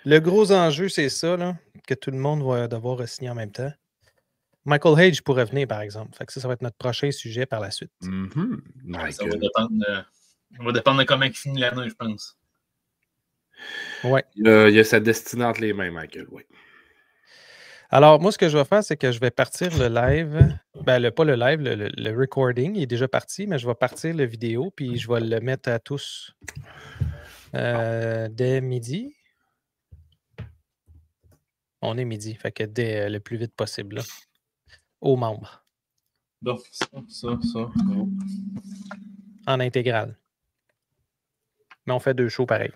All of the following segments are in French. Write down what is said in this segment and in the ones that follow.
Le gros enjeu, c'est ça, là, que tout le monde va devoir signer en même temps. Michael Hage pourrait venir, par exemple. Fait que ça va être notre prochain sujet par la suite. Ça va dépendre de comment il finit l'année, je pense. Ouais. Il y a sa destinée entre les mains, Michael, oui. Alors, moi, ce que je vais faire, c'est que je vais partir le live. Ben, pas le live, le recording. Il est déjà parti, mais je vais partir la vidéo, puis je vais le mettre à tous dès midi. On est midi, fait que dès le plus vite possible, là, aux membres. Donc, ça. En intégrale. Mais on fait 2 shows pareil.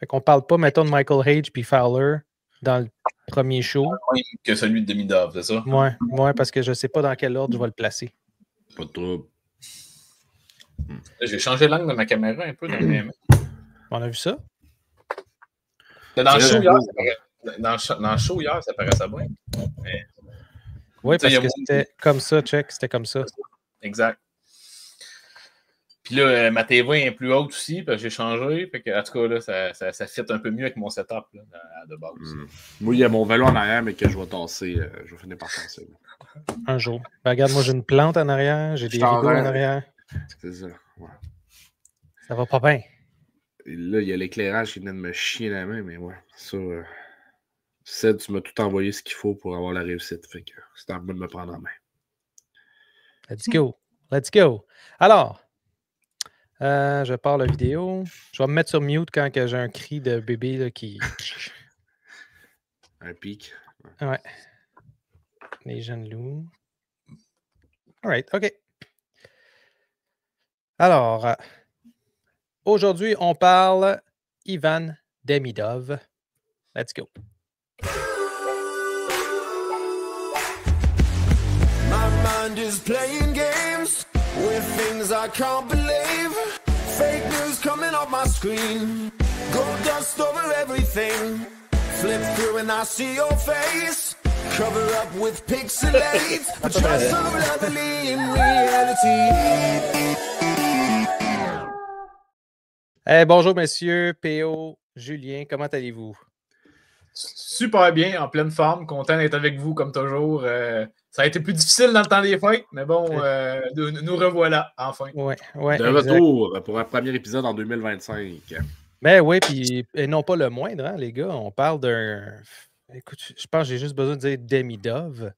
Fait qu'on parle pas, mettons, de Michael Hage puis Fowler dans le premier show. Même que celui de Demidov, c'est ça? Ouais, parce que je sais pas dans quel ordre je vais le placer. Pas de trouble. J'ai changé l'angle de ma caméra un peu dernièrement. On a vu ça? Dans le show hier, dans le show hier, ça paraissait bien. Mais... Oui, parce que c'était comme ça, check, c'était comme ça. Exact. Puis là, ma TV est plus haute aussi, parce que j'ai changé. Fait que, en tout cas, là, ça fit un peu mieux avec mon setup là, de base. Moi, il y a mon vélo en arrière, mais que je vais tasser. Je vais finir par tasser. Un jour. Ben, regarde, moi, j'ai une plante en arrière, j'ai des rideaux en arrière. C'est ça, ouais. Ça va pas bien. Et là, il y a l'éclairage qui vient de me chier la main, mais ouais, ça... Ced, tu m'as tout envoyé ce qu'il faut pour avoir la réussite. Fait que c'est en train de me prendre en main. Let's go. Let's go. Alors, je pars la vidéo. Je vais me mettre sur mute quand j'ai un cri de bébé là, qui... Un pic. Ouais. Les jeunes loups. All right, OK. Alors, aujourd'hui, on parle Ivan Demidov. Let's go. My mind is playing games with things I can't believe. Fake news coming off my screen. Gold dust over everything. Flip through and I see your face. Cover up with pixelates. But you're so lovely in reality. Hey, bonjour, messieurs. PO, Julien, comment allez-vous? Super bien, en pleine forme. Content d'être avec vous, comme toujours. Ça a été plus difficile dans le temps des fêtes, mais bon, nous revoilà, enfin. Ouais, de retour pour un premier épisode en 2025. Ben oui, puis et non pas le moindre, hein, les gars. On parle d'un... Écoute, je pense que j'ai juste besoin de dire Demidov,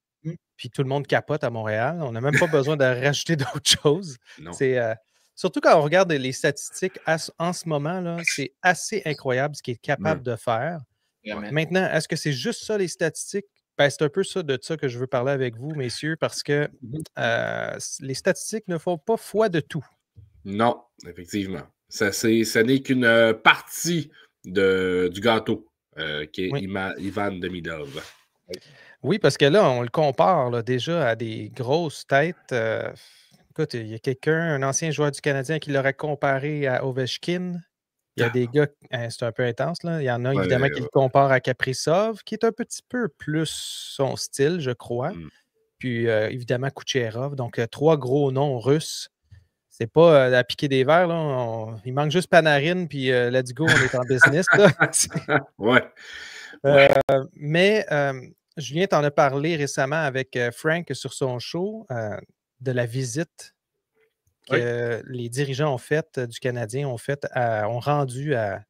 puis tout le monde capote à Montréal. On n'a même pas besoin de rajouter d'autres choses. C'est, surtout quand on regarde les statistiques en ce moment, là, c'est assez incroyable ce qu'il est capable de faire. Vraiment. Maintenant, est-ce que c'est juste ça, les statistiques? Ben, c'est un peu ça, de ça que je veux parler avec vous, messieurs, parce que les statistiques ne font pas foi de tout. Non, effectivement. Ça n'est qu'une partie du gâteau qui est Ivan Demidov. Oui, parce que là, on le compare là, déjà à des grosses têtes. Écoute, il y a quelqu'un, un ancien joueur du Canadien, qui l'aurait comparé à Ovechkin. Il y a des gars, c'est un peu intense, là. Il y en a évidemment qui le comparent à Kaprizov, qui est un petit peu plus son style, je crois. Puis évidemment Kucherov. Donc, 3 gros noms russes. C'est pas à piquer des verres, là. Il manque juste Panarin, puis let's go, on est en business. Mais Julien t'en a parlé récemment avec Frank sur son show de la visite que les dirigeants ont faite du Canadien ont rendu à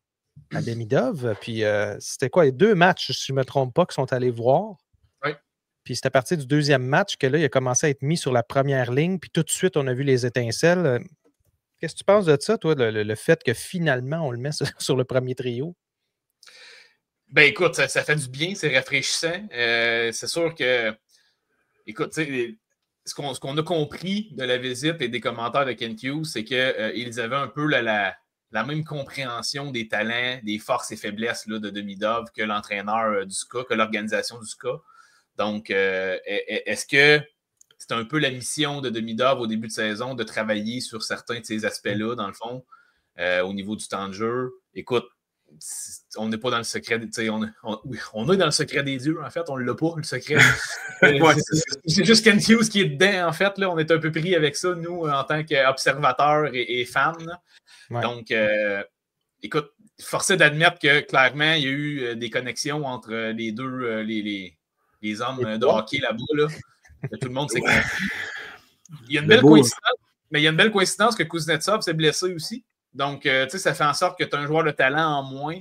Demidov. Puis c'était quoi, les 2 matchs, si je ne me trompe pas, qu'ils sont allés voir. Oui. Puis c'est à partir du 2e match que là, il a commencé à être mis sur la première ligne. Puis tout de suite, on a vu les étincelles. Qu'est-ce que tu penses de ça, toi, le fait que finalement, on le met sur le premier trio? Ben écoute, ça fait du bien, c'est rafraîchissant. C'est sûr que, écoute, ce qu'on a compris de la visite et des commentaires de Kent Hughes, c'est qu'ils avaient un peu la même compréhension des talents, des forces et faiblesses là, de Demidov que l'entraîneur du SKA, que l'organisation du SKA. Donc, est-ce que c'est un peu la mission de Demidov au début de saison de travailler sur certains de ces aspects-là, dans le fond, au niveau du temps de jeu? Écoute, on n'est pas dans le secret, on est dans le secret des dieux, en fait, on ne l'a pas, le secret. C'est juste Kent Hughes qui est dedans, en fait, là, on est un peu pris avec ça, nous, en tant qu'observateurs et fans. Ouais. Donc, écoute, forcé d'admettre que clairement, il y a eu des connexions entre les deux, les hommes de hockey là-bas. Là. Tout le monde s'est compris. Il y a une belle coïncidence, mais il y a une belle coïncidence que Kuznetsov s'est blessé aussi. Donc, ça fait en sorte que tu as un joueur de talent en moins.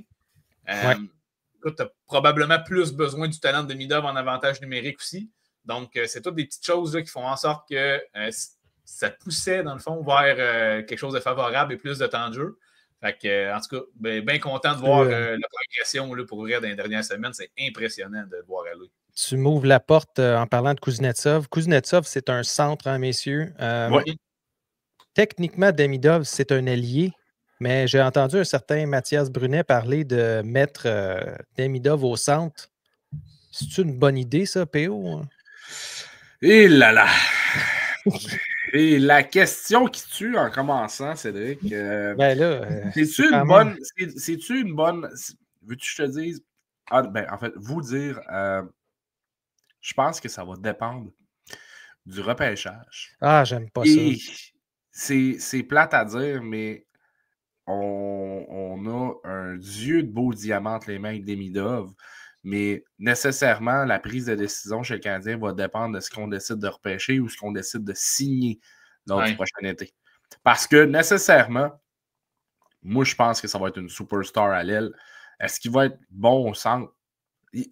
Tu as probablement plus besoin du talent de Demidov en avantage numérique aussi. Donc, c'est toutes des petites choses là, qui font en sorte que ça poussait, dans le fond, vers quelque chose de favorable et plus de temps de jeu. Fait que, en tout cas, bien content de voir la progression là, pour ouvrir dans les dernières semaines. C'est impressionnant de le voir aller. Tu m'ouvres la porte en parlant de Kuznetsov. Kuznetsov, c'est un centre, hein, messieurs. Techniquement, Demidov, c'est un ailier, mais j'ai entendu un certain Mathias Brunet parler de mettre Demidov au centre. C'est une bonne idée, ça, PO? Et là là! Et la question qui tue en commençant, Cédric, c'est-tu une bonne... Veux-tu que je te dise? En fait, vous dire, je pense que ça va dépendre du repêchage. Ah, j'aime pas ça. C'est plate à dire, mais on a un dieu de beaux diamants entre les mains avec Demidov. Mais nécessairement, la prise de décision chez le Canadien va dépendre de ce qu'on décide de repêcher ou ce qu'on décide de signer lors du prochain été. Parce que nécessairement, moi, je pense que ça va être une superstar à l'aile. Est-ce qu'il va être bon au centre?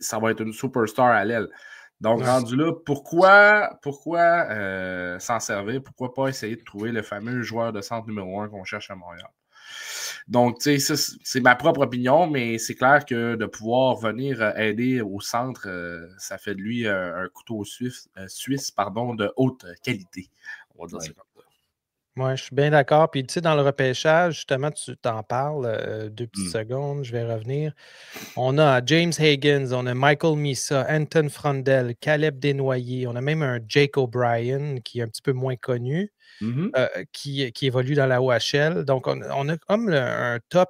Ça va être une superstar à l'aile. Donc, rendu là, pourquoi s'en servir? Pourquoi pas essayer de trouver le fameux joueur de centre numéro 1 qu'on cherche à Montréal? Donc, tu sais, c'est ma propre opinion, mais c'est clair que de pouvoir venir aider au centre, ça fait de lui un couteau suisse de haute qualité. On va dire ça comme ça. Oui, je suis bien d'accord. Puis, tu sais, dans le repêchage, justement, tu t'en parles. 2 petites secondes, je vais revenir. On a James Higgins, on a Michael Misa, Anton Frondel, Caleb Desnoyers. On a même un Jake O'Brien qui est un petit peu moins connu. Qui évolue dans la OHL. Donc, on a comme un top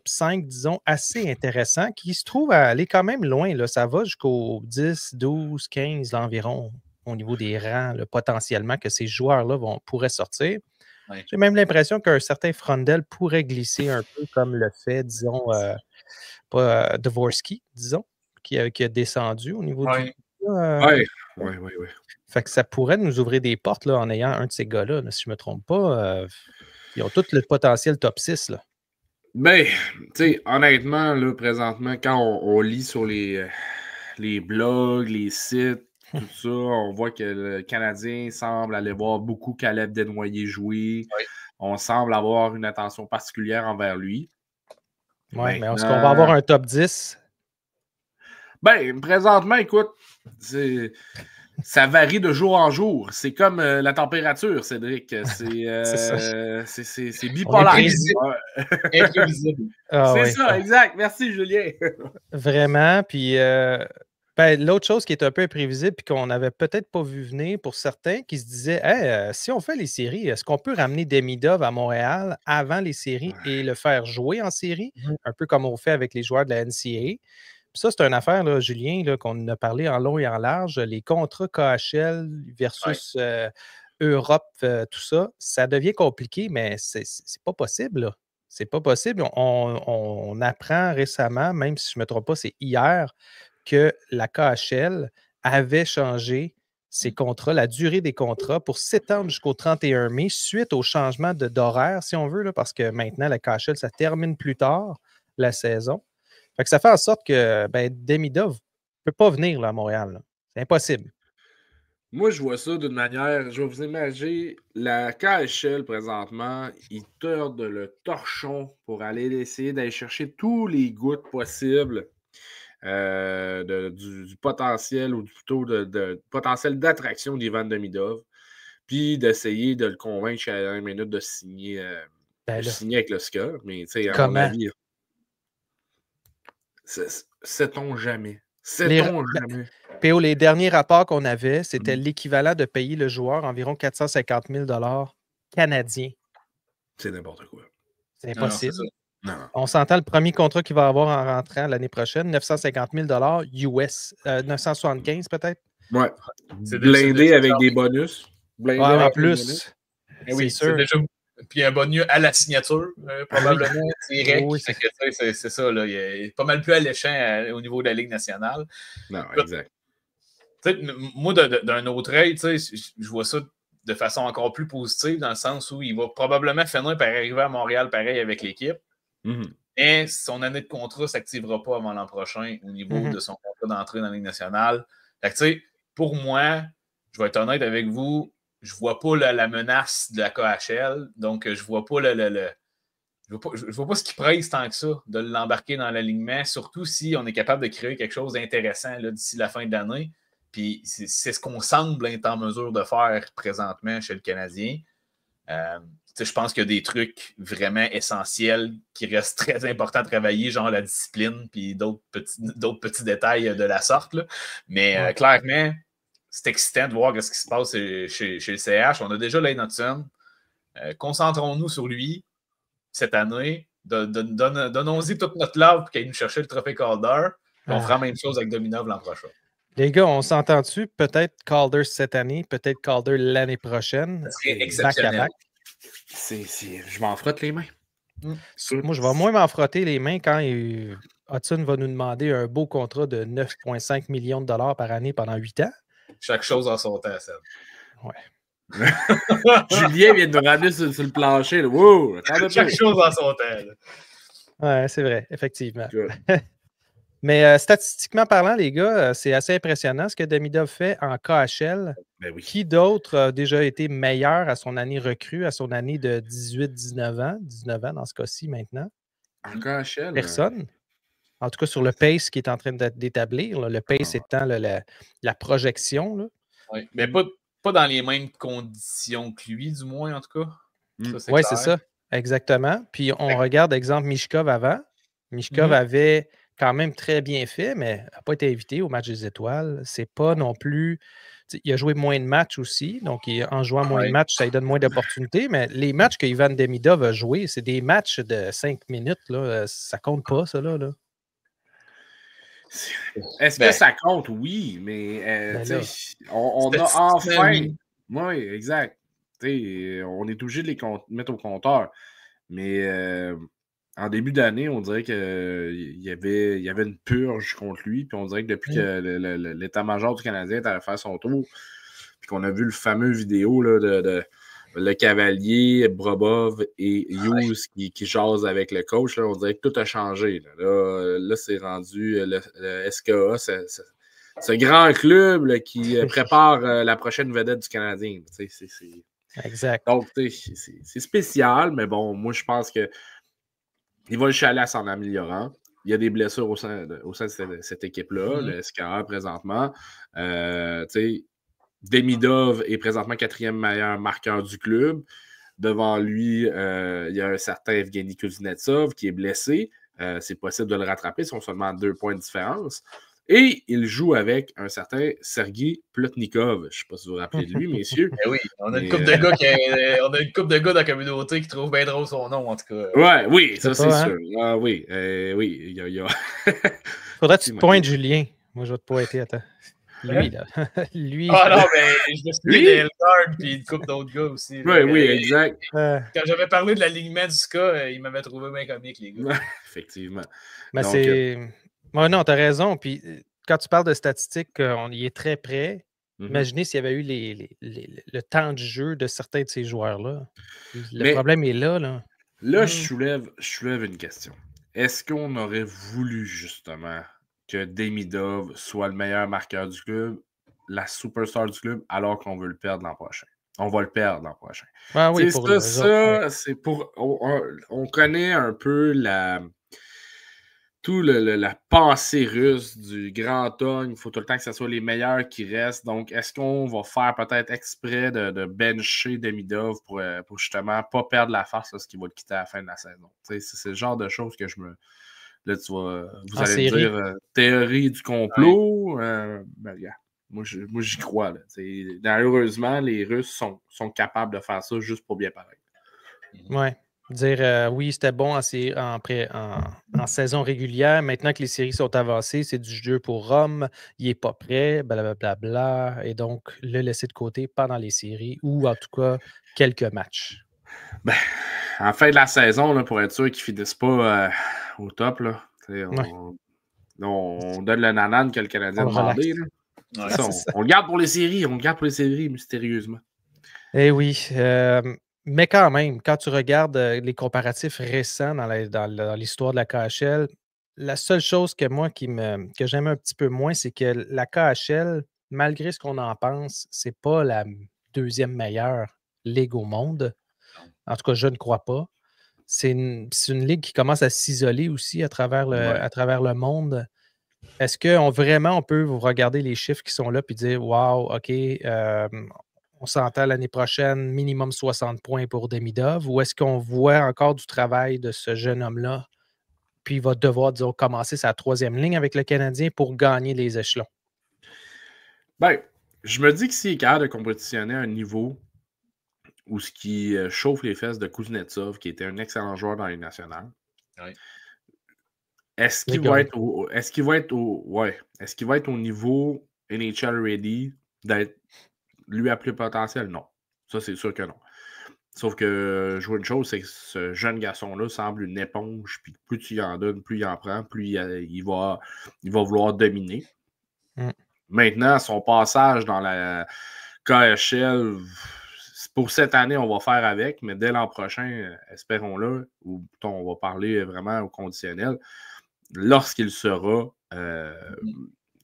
5, disons, assez intéressant qui se trouve à aller quand même loin. Là. Ça va jusqu'au 10, 12, 15 là, environ au niveau des rangs, là, potentiellement, que ces joueurs-là pourraient sortir. Oui. J'ai même l'impression qu'un certain Frondel pourrait glisser un peu comme le fait, disons, Dvorsky, disons, qui a descendu au niveau du... Oui. Fait que ça pourrait nous ouvrir des portes là, en ayant un de ces gars-là, si je ne me trompe pas. Ils ont tout le potentiel top 6. Là. Ben, tu sais, honnêtement, là, présentement, quand on lit sur les blogs, les sites, tout ça, on voit que le Canadien semble aller voir beaucoup Caleb Desnoyers jouer. Oui. On semble avoir une attention particulière envers lui. Oui, mais est-ce qu'on va avoir un top 10? Ben, présentement, écoute, ça varie de jour en jour. C'est comme la température, Cédric. C'est bipolaire. Imprévisible. C'est ça, exact. Merci, Julien. Vraiment. Puis, l'autre chose qui est un peu imprévisible et qu'on n'avait peut-être pas vu venir pour certains qui se disaient hey, si on fait les séries, est-ce qu'on peut ramener Demidov à Montréal avant les séries et le faire jouer en série, un peu comme on fait avec les joueurs de la NCAA? Puis ça, c'est une affaire, là, Julien, là, qu'on a parlé en long et en large. Les contrats KHL versus Europe, tout ça, ça devient compliqué, mais c'est pas possible. Là. C'est pas possible. On apprend récemment, même si je ne me trompe pas, c'est hier, que la KHL avait changé ses contrats, la durée des contrats pour s'étendre jusqu'au 31 mai suite au changement d'horaire, si on veut, là, parce que maintenant, la KHL, ça termine plus tard la saison. Fait que ça fait en sorte que Demidov ne peut pas venir là, à Montréal. Là. C'est impossible. Moi, je vois ça d'une manière... Je vais vous imaginer, la KHL, présentement, ils tordent le torchon pour aller essayer d'aller chercher tous les gouttes possibles du potentiel, ou plutôt de potentiel d'attraction d'Ivan Demidov, puis d'essayer de le convaincre à la dernière minute de signer, avec le SCA. Mais tu sais, à mon avis... Sait-on jamais. Jamais. PO, les derniers rapports qu'on avait, c'était l'équivalent de payer le joueur environ 450 000 canadiens. C'est n'importe quoi. C'est impossible. Non. On s'entend le premier contrat qu'il va avoir en rentrant l'année prochaine, 950 000 US, 975 peut-être. Ouais. Blindé avec des bonus. En plus. Oui, c'est sûr. Puis un bonus à la signature, probablement, direct. Oui, c'est ça, là, il est pas mal plus alléchant au niveau de la Ligue nationale. Non, exact. Moi, d'un autre œil, je vois ça de façon encore plus positive, dans le sens où il va probablement finir par arriver à Montréal pareil avec l'équipe. Mais son année de contrat ne s'activera pas avant l'an prochain au niveau de son contrat d'entrée dans la Ligue nationale. Fait que, pour moi, je vais être honnête avec vous, je ne vois pas la menace de la KHL. Donc, je ne vois pas je vois pas ce qui presse tant que ça de l'embarquer dans l'alignement, surtout si on est capable de créer quelque chose d'intéressant d'ici la fin de l'année. Puis c'est ce qu'on semble être en mesure de faire présentement chez le Canadien. Je pense qu'il y a des trucs vraiment essentiels qui restent très importants à travailler, genre la discipline puis d'autres petits détails de la sorte. Là. Mais clairement, c'est excitant de voir ce qui se passe chez le CH. On a déjà Lane Hudson. Concentrons-nous sur lui cette année. Donnons-y toute notre love pour qu'il aille nous chercher le trophée Calder. On fera la même chose avec Dominov l'an prochain. Les gars, on s'entend-tu? Peut-être Calder cette année, peut-être Calder l'année prochaine. Ça serait exceptionnel. Je m'en frotte les mains. Moi, je vais moins m'en frotter les mains quand Hudson va nous demander un beau contrat de 9,5 millions de dollars par année pendant 8 ans. Chaque chose en son temps, ça. Ouais. Julien vient de me ramener sur le plancher. Là. Wow, chaque chose en son temps. Oui, c'est vrai, effectivement. Mais statistiquement parlant, les gars, c'est assez impressionnant ce que Demidov fait en KHL. Ben oui. Qui d'autre a déjà été meilleur à son année recrue, à son année de 18-19 ans, 19 ans dans ce cas-ci maintenant? En KHL? Personne. En tout cas, sur le pace qui est en train d'établir. Le pace étant la projection. Là. Oui, mais pas dans les mêmes conditions que lui, du moins, en tout cas. Oui, c'est ça. Exactement. Puis on regarde, exemple, Michkov avant. Michkov avait quand même très bien fait, mais n'a pas été invité au match des étoiles. C'est pas non plus... Il a joué moins de matchs aussi, donc en jouant moins de matchs, ça lui donne moins d'opportunités, mais les matchs que Ivan Demidov a joués, c'est des matchs de 5 minutes. Là. Ça compte pas, ça, là. Est-ce que ça compte? Oui, mais on a enfin... Oui, exact. On est obligé de les mettre au compteur. Mais en début d'année, on dirait qu'il y avait une purge contre lui. Puis on dirait que depuis que l'état-major du Canadien est allé faire son tour, puis qu'on a vu le fameux vidéo là, de le Cavalier, Brobov et Hughes qui jasent avec le coach, là, on dirait que tout a changé. Là c'est rendu le SKA, ce grand club là, qui prépare la prochaine vedette du Canadien. Exact. Donc, c'est spécial, mais bon, moi, je pense que il va le chaler en améliorant. Il y a des blessures au sein de cette équipe-là, le SKA présentement. Demidov est présentement 4e meilleur marqueur du club. Devant lui, il y a un certain Evgeny Kuznetsov qui est blessé. C'est possible de le rattraper, ils sont seulement à 2 points de différence. Et il joue avec un certain Sergei Plotnikov. Je ne sais pas si vous vous rappelez de lui, messieurs. Oui, on a une couple de gars on a une couple de gars dans la communauté qui trouvent bien drôle son nom, en tout cas. Oui, ça c'est sûr. Ah, oui, il y a... Faudrait que tu te pointes, Julien. Moi, je vais te pointer, attends. Lui, là. Lui. Ah non, mais je me suis dit d'Elgard puis une couple d'autres gars aussi. Oui, exact. Quand j'avais parlé de l'alignement du SKA, il m'avait trouvé bien comique, les gars. Effectivement. Mais donc, c'est... non, tu as raison. Puis quand tu parles de statistiques, on y est très près. Imaginez s'il y avait eu le temps de jeu de certains de ces joueurs-là. Le problème est là. Là, je soulève une question. Est-ce qu'on aurait voulu, justement, que Demidov soit le meilleur marqueur du club, la superstar du club, alors qu'on veut le perdre l'an prochain? On va le perdre l'an prochain. Ah oui, c'est pour... On connaît un peu la pensée russe du grand homme. Il faut tout le temps que ce soit les meilleurs qui restent. Donc, est-ce qu'on va faire peut-être exprès de bencher Demidov pour justement pas perdre la face lorsqu'il va le quitter à la fin de la saison? C'est le genre de choses que je me... Là, vous allez me dire théorie du complot. Ben, regarde, moi, j'y crois. Là. Malheureusement, les Russes sont capables de faire ça juste pour bien paraître. Oui. Dire oui, c'était bon en saison régulière. Maintenant que les séries sont avancées, c'est du jeu pour Rome. Il n'est pas prêt, blablabla. Et donc, le laisser de côté pendant les séries ou en tout cas quelques matchs. Ben, en fin de la saison, là, pour être sûr qu'ils ne finissent pas au top, là, on donne le nanan que le Canadien a demandé. Ouais, ça, on le garde pour les séries. On le garde pour les séries, mystérieusement. Eh oui. Mais quand même, quand tu regardes les comparatifs récents dans l'histoire de la KHL, la seule chose que j'aime un petit peu moins, c'est que la KHL, malgré ce qu'on en pense, c'est pas la deuxième meilleure ligue au monde. En tout cas, je ne crois pas. C'est une ligue qui commence à s'isoler aussi à travers le monde. Est-ce qu'on vraiment on peut vous regarder les chiffres qui sont là et dire wow, OK, on s'entend l'année prochaine, minimum 60 points pour Demidov, ou est-ce qu'on voit encore du travail de ce jeune homme-là, puis il va devoir, disons, commencer sa troisième ligne avec le Canadien pour gagner les échelons? Ben, je me dis que s'il est capable de compétitionner à un niveau où ce qui chauffe les fesses de Kuznetsov, qui était un excellent joueur dans les nationales, est-ce qu'il va être au niveau NHL ready d'être lui à plus potentiel? Non. Ça, c'est sûr que non. Sauf que je vois une chose, c'est que ce jeune garçon-là semble une éponge, puis plus tu y en donnes, plus il en prend, plus il va vouloir dominer. Maintenant, son passage dans la KHL, pour cette année, on va faire avec, mais dès l'an prochain, espérons-le, ou on va parler vraiment au conditionnel, lorsqu'il sera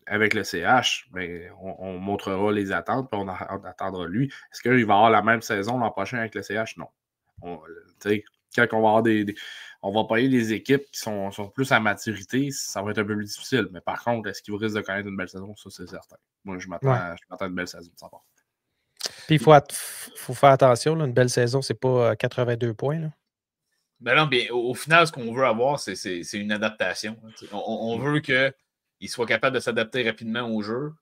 avec le CH, ben, on montrera les attentes, puis on attendra lui. Est-ce qu'il va avoir la même saison l'an prochain avec le CH? Non. Quand on va avoir on va payer des équipes qui sont plus à maturité, ça va être un peu plus difficile. Mais par contre, est-ce qu'il risque de connaître une belle saison? Ça, c'est certain. Moi, je m'attends à une belle saison de sa part. Puis il faut faire attention, là, une belle saison, c'est pas 82 points. Là. Ben non, bien, au final, ce qu'on veut avoir, c'est une adaptation. On veut qu'il soit capable de s'adapter rapidement au jeu.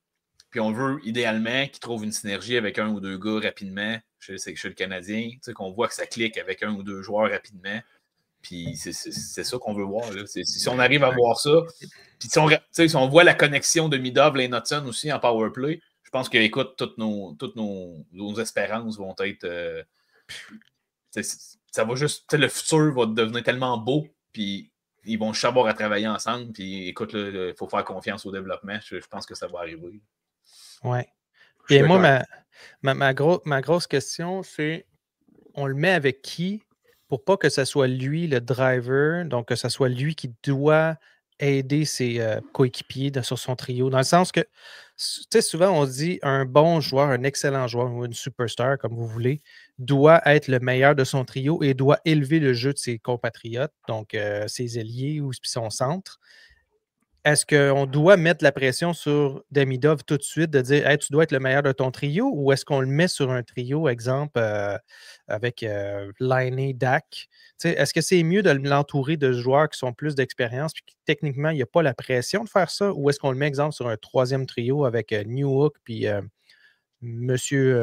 Puis on veut idéalement qu'il trouve une synergie avec un ou deux gars rapidement chez le Canadien. Qu'on voit que ça clique avec un ou deux joueurs rapidement. Puis c'est ça qu'on veut voir. Là. Si on arrive à voir ça, puis si on voit la connexion de Midov, Lane Hudson aussi en powerplay, je pense que, écoute, toutes nos espérances vont être. Ça va juste. Le futur va devenir tellement beau, puis ils vont savoir à travailler ensemble. Puis écoute, il faut faire confiance au développement. Je pense que ça va arriver. Oui. Et moi, ma grosse question, c'est on le met avec qui pour pas que ce soit lui le driver, donc que ce soit lui qui doit aider ses coéquipiers sur son trio. Dans le sens que, tu sais, souvent on dit un bon joueur, un excellent joueur ou une superstar, comme vous voulez, doit être le meilleur de son trio et doit élever le jeu de ses compatriotes, donc ses ailiers ou son centre. Est-ce qu'on doit mettre la pression sur Demidov tout de suite de dire hey, tu dois être le meilleur de ton trio ou est-ce qu'on le met sur un trio, exemple, avec Laine, Dak? Est-ce que c'est mieux de l'entourer de joueurs qui sont plus d'expérience puis techniquement, il n'y a pas la pression de faire ça ou est-ce qu'on le met, exemple, sur un troisième trio avec Newhook puis monsieur,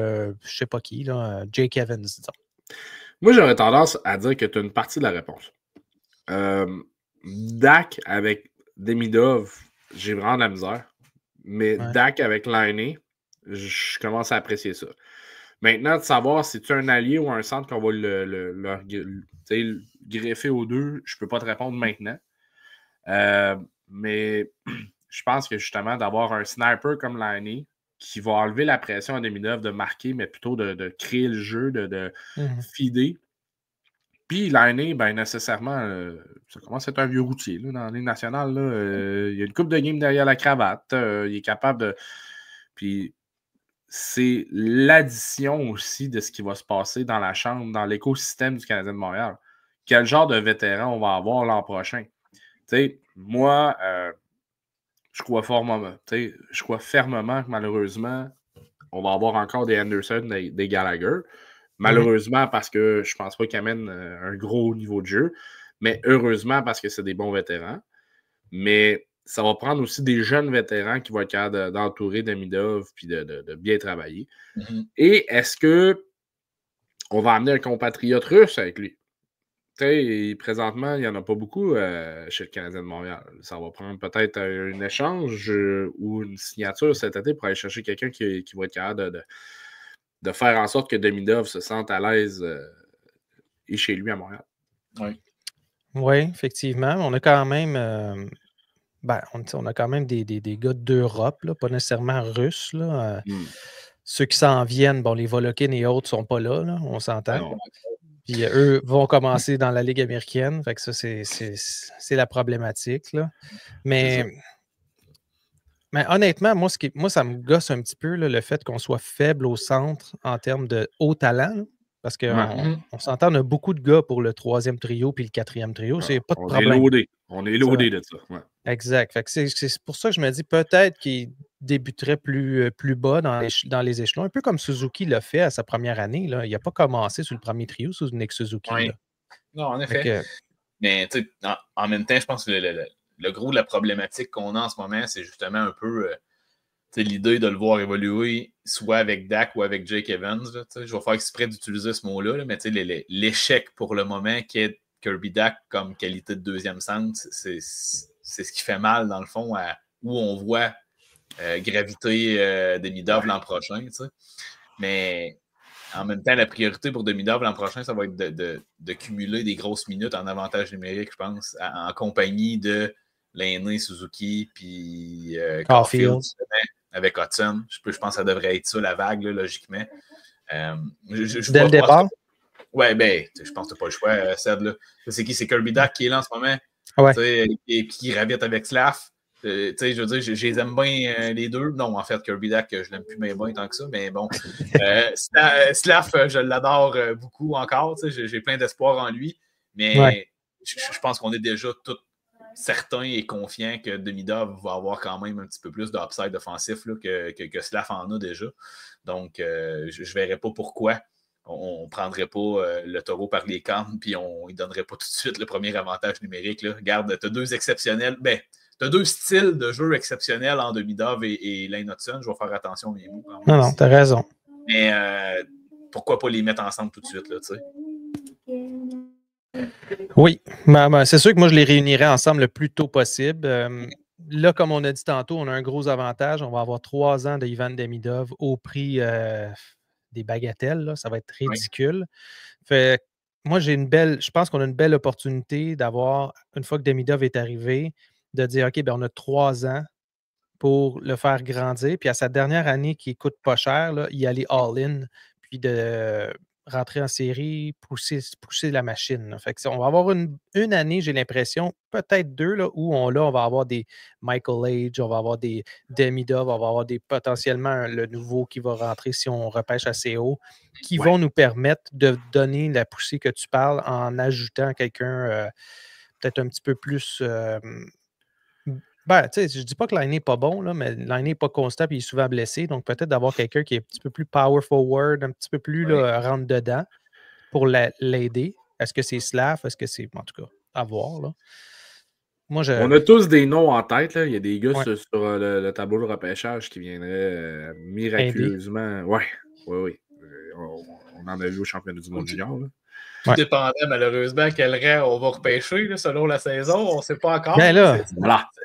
je ne sais pas qui, là, Jake Evans, disons? Moi, j'aurais tendance à dire que tu as une partie de la réponse. Dak avec Demidov, j'ai vraiment de la misère. Mais Dak avec Laine, je commence à apprécier ça. Maintenant, de savoir si tu es un allié ou un centre qu'on va le greffer aux deux, je ne peux pas te répondre maintenant. Mais je pense que justement, d'avoir un sniper comme Laine qui va enlever la pression à Demidov de marquer, mais plutôt de créer le jeu, de feeder. Puis Laine, ben nécessairement, ça commence à être un vieux routier là, dans les nationales. Il y a une coupe de game derrière la cravate. Il est capable de. Puis c'est l'addition aussi de ce qui va se passer dans la chambre, dans l'écosystème du Canadien de Montréal. Quel genre de vétéran on va avoir l'an prochain? T'sais, moi, je crois fermement que malheureusement, on va avoir encore des Anderson, des Gallagher. Malheureusement, parce que je ne pense pas qu'ils amènent un gros niveau de jeu, mais heureusement parce que c'est des bons vétérans. Mais ça va prendre aussi des jeunes vétérans qui vont être capables d'entourer Demidov et de bien travailler. Et est-ce qu'on va amener un compatriote russe avec lui? Présentement, il n'y en a pas beaucoup chez le Canadien de Montréal. Ça va prendre peut-être un échange ou une signature cet été pour aller chercher quelqu'un qui va être capable de faire en sorte que Demidov se sente à l'aise et chez lui à Montréal. Oui. Oui, effectivement. On a quand même, on a quand même des gars d'Europe, là, pas nécessairement russes. Là, ceux qui s'en viennent, bon, les Volokin et autres ne sont pas là, on s'entend. Puis eux vont commencer dans la Ligue américaine. Fait que ça, c'est la problématique. Là. Mais honnêtement, moi, ça me gosse un petit peu là, le fait qu'on soit faible au centre en termes de haut talent. Là, parce qu'on s'entend, on a beaucoup de gars pour le 3e trio puis le 4e trio. C'est pas de problème. On est loadé de ça. Ouais. Exact. Fait que c'est pour ça que je me dis peut-être qu'il débuterait plus bas dans les échelons, un peu comme Suzuki l'a fait à sa première année. Là. Il n'a pas commencé sur le premier trio sous Nick Suzuki. Oui. Là. Non, en effet. Mais en même temps, je pense que le gros de la problématique qu'on a en ce moment, c'est justement un peu l'idée de le voir évoluer soit avec Dak ou avec Jake Evans. Là, je vais faire exprès d'utiliser ce mot-là, mais l'échec pour le moment qu'est Kirby Dak comme qualité de 2e centre, c'est ce qui fait mal, dans le fond, où on voit graviter Demidov l'an prochain. T'sais. Mais en même temps, la priorité pour Demidov l'an prochain, ça va être de cumuler des grosses minutes en avantage numérique, je pense, en compagnie de l'aîné Suzuki puis Caulfield avec Hudson. Je pense que ça devrait être ça, la vague, là, logiquement. Dès le départ? Ouais, je pense que tu n'as pas le choix, Ced. Là. C'est qui? C'est Kirby Dak qui est là en ce moment. Ouais. Et qui ravite avec Slav. Je veux dire, je les aime bien les deux. Non, en fait, Kirby Dak, je l'aime plus bien tant que ça, mais bon. Slav, je l'adore beaucoup encore. J'ai plein d'espoir en lui. Mais je pense qu'on est déjà tous certains et confiants que Demidov va avoir quand même un petit peu plus d'upside offensif là, que Slav en a déjà. Donc, je ne verrais pas pourquoi on ne prendrait pas le taureau par les cornes puis on ne donnerait pas tout de suite le premier avantage numérique. Là. Regarde, tu as deux exceptionnels. Tu as deux styles de jeu exceptionnels en Demidov et Lane Hudson. Je vais faire attention à mes mots. Non, tu as raison. Mais pourquoi pas les mettre ensemble tout de suite, là, tu sais? Oui, c'est sûr que moi, je les réunirais ensemble le plus tôt possible. Là, comme on a dit tantôt, on a un gros avantage. On va avoir 3 ans de Ivan Demidov au prix des bagatelles. Là. Ça va être ridicule. Oui. Fait, moi, je pense qu'on a une belle opportunité d'avoir, une fois que Demidov est arrivé, de dire, OK, on a 3 ans pour le faire grandir. Puis à sa dernière année qui ne coûte pas cher, là, y aller all-in, puis de rentrer en série, pousser la machine. Là. Fait que on va avoir une année, j'ai l'impression, peut-être 2, là, où on va avoir des Michael Age, on va avoir des Demidov, on va avoir potentiellement le nouveau qui va rentrer si on repêche assez haut, qui vont nous permettre de donner la poussée que tu parles en ajoutant quelqu'un peut-être un petit peu plus... je ne dis pas que Laine n'est pas bon, là, mais Laine n'est pas constant et il est souvent blessé. Donc, peut-être d'avoir quelqu'un qui est un petit peu plus power forward, un petit peu plus là, rentre dedans pour l'aider. Est-ce que c'est Slav? Est-ce que c'est. En tout cas, à voir. Là. Moi, on a tous des noms en tête. Là. Il y a des gars sur le tableau de repêchage qui viendraient miraculeusement. Oui. On en a vu au championnat du monde junior. Là. Tout dépendait malheureusement quel rang on va repêcher là, selon la saison. On ne sait pas encore. Ben là,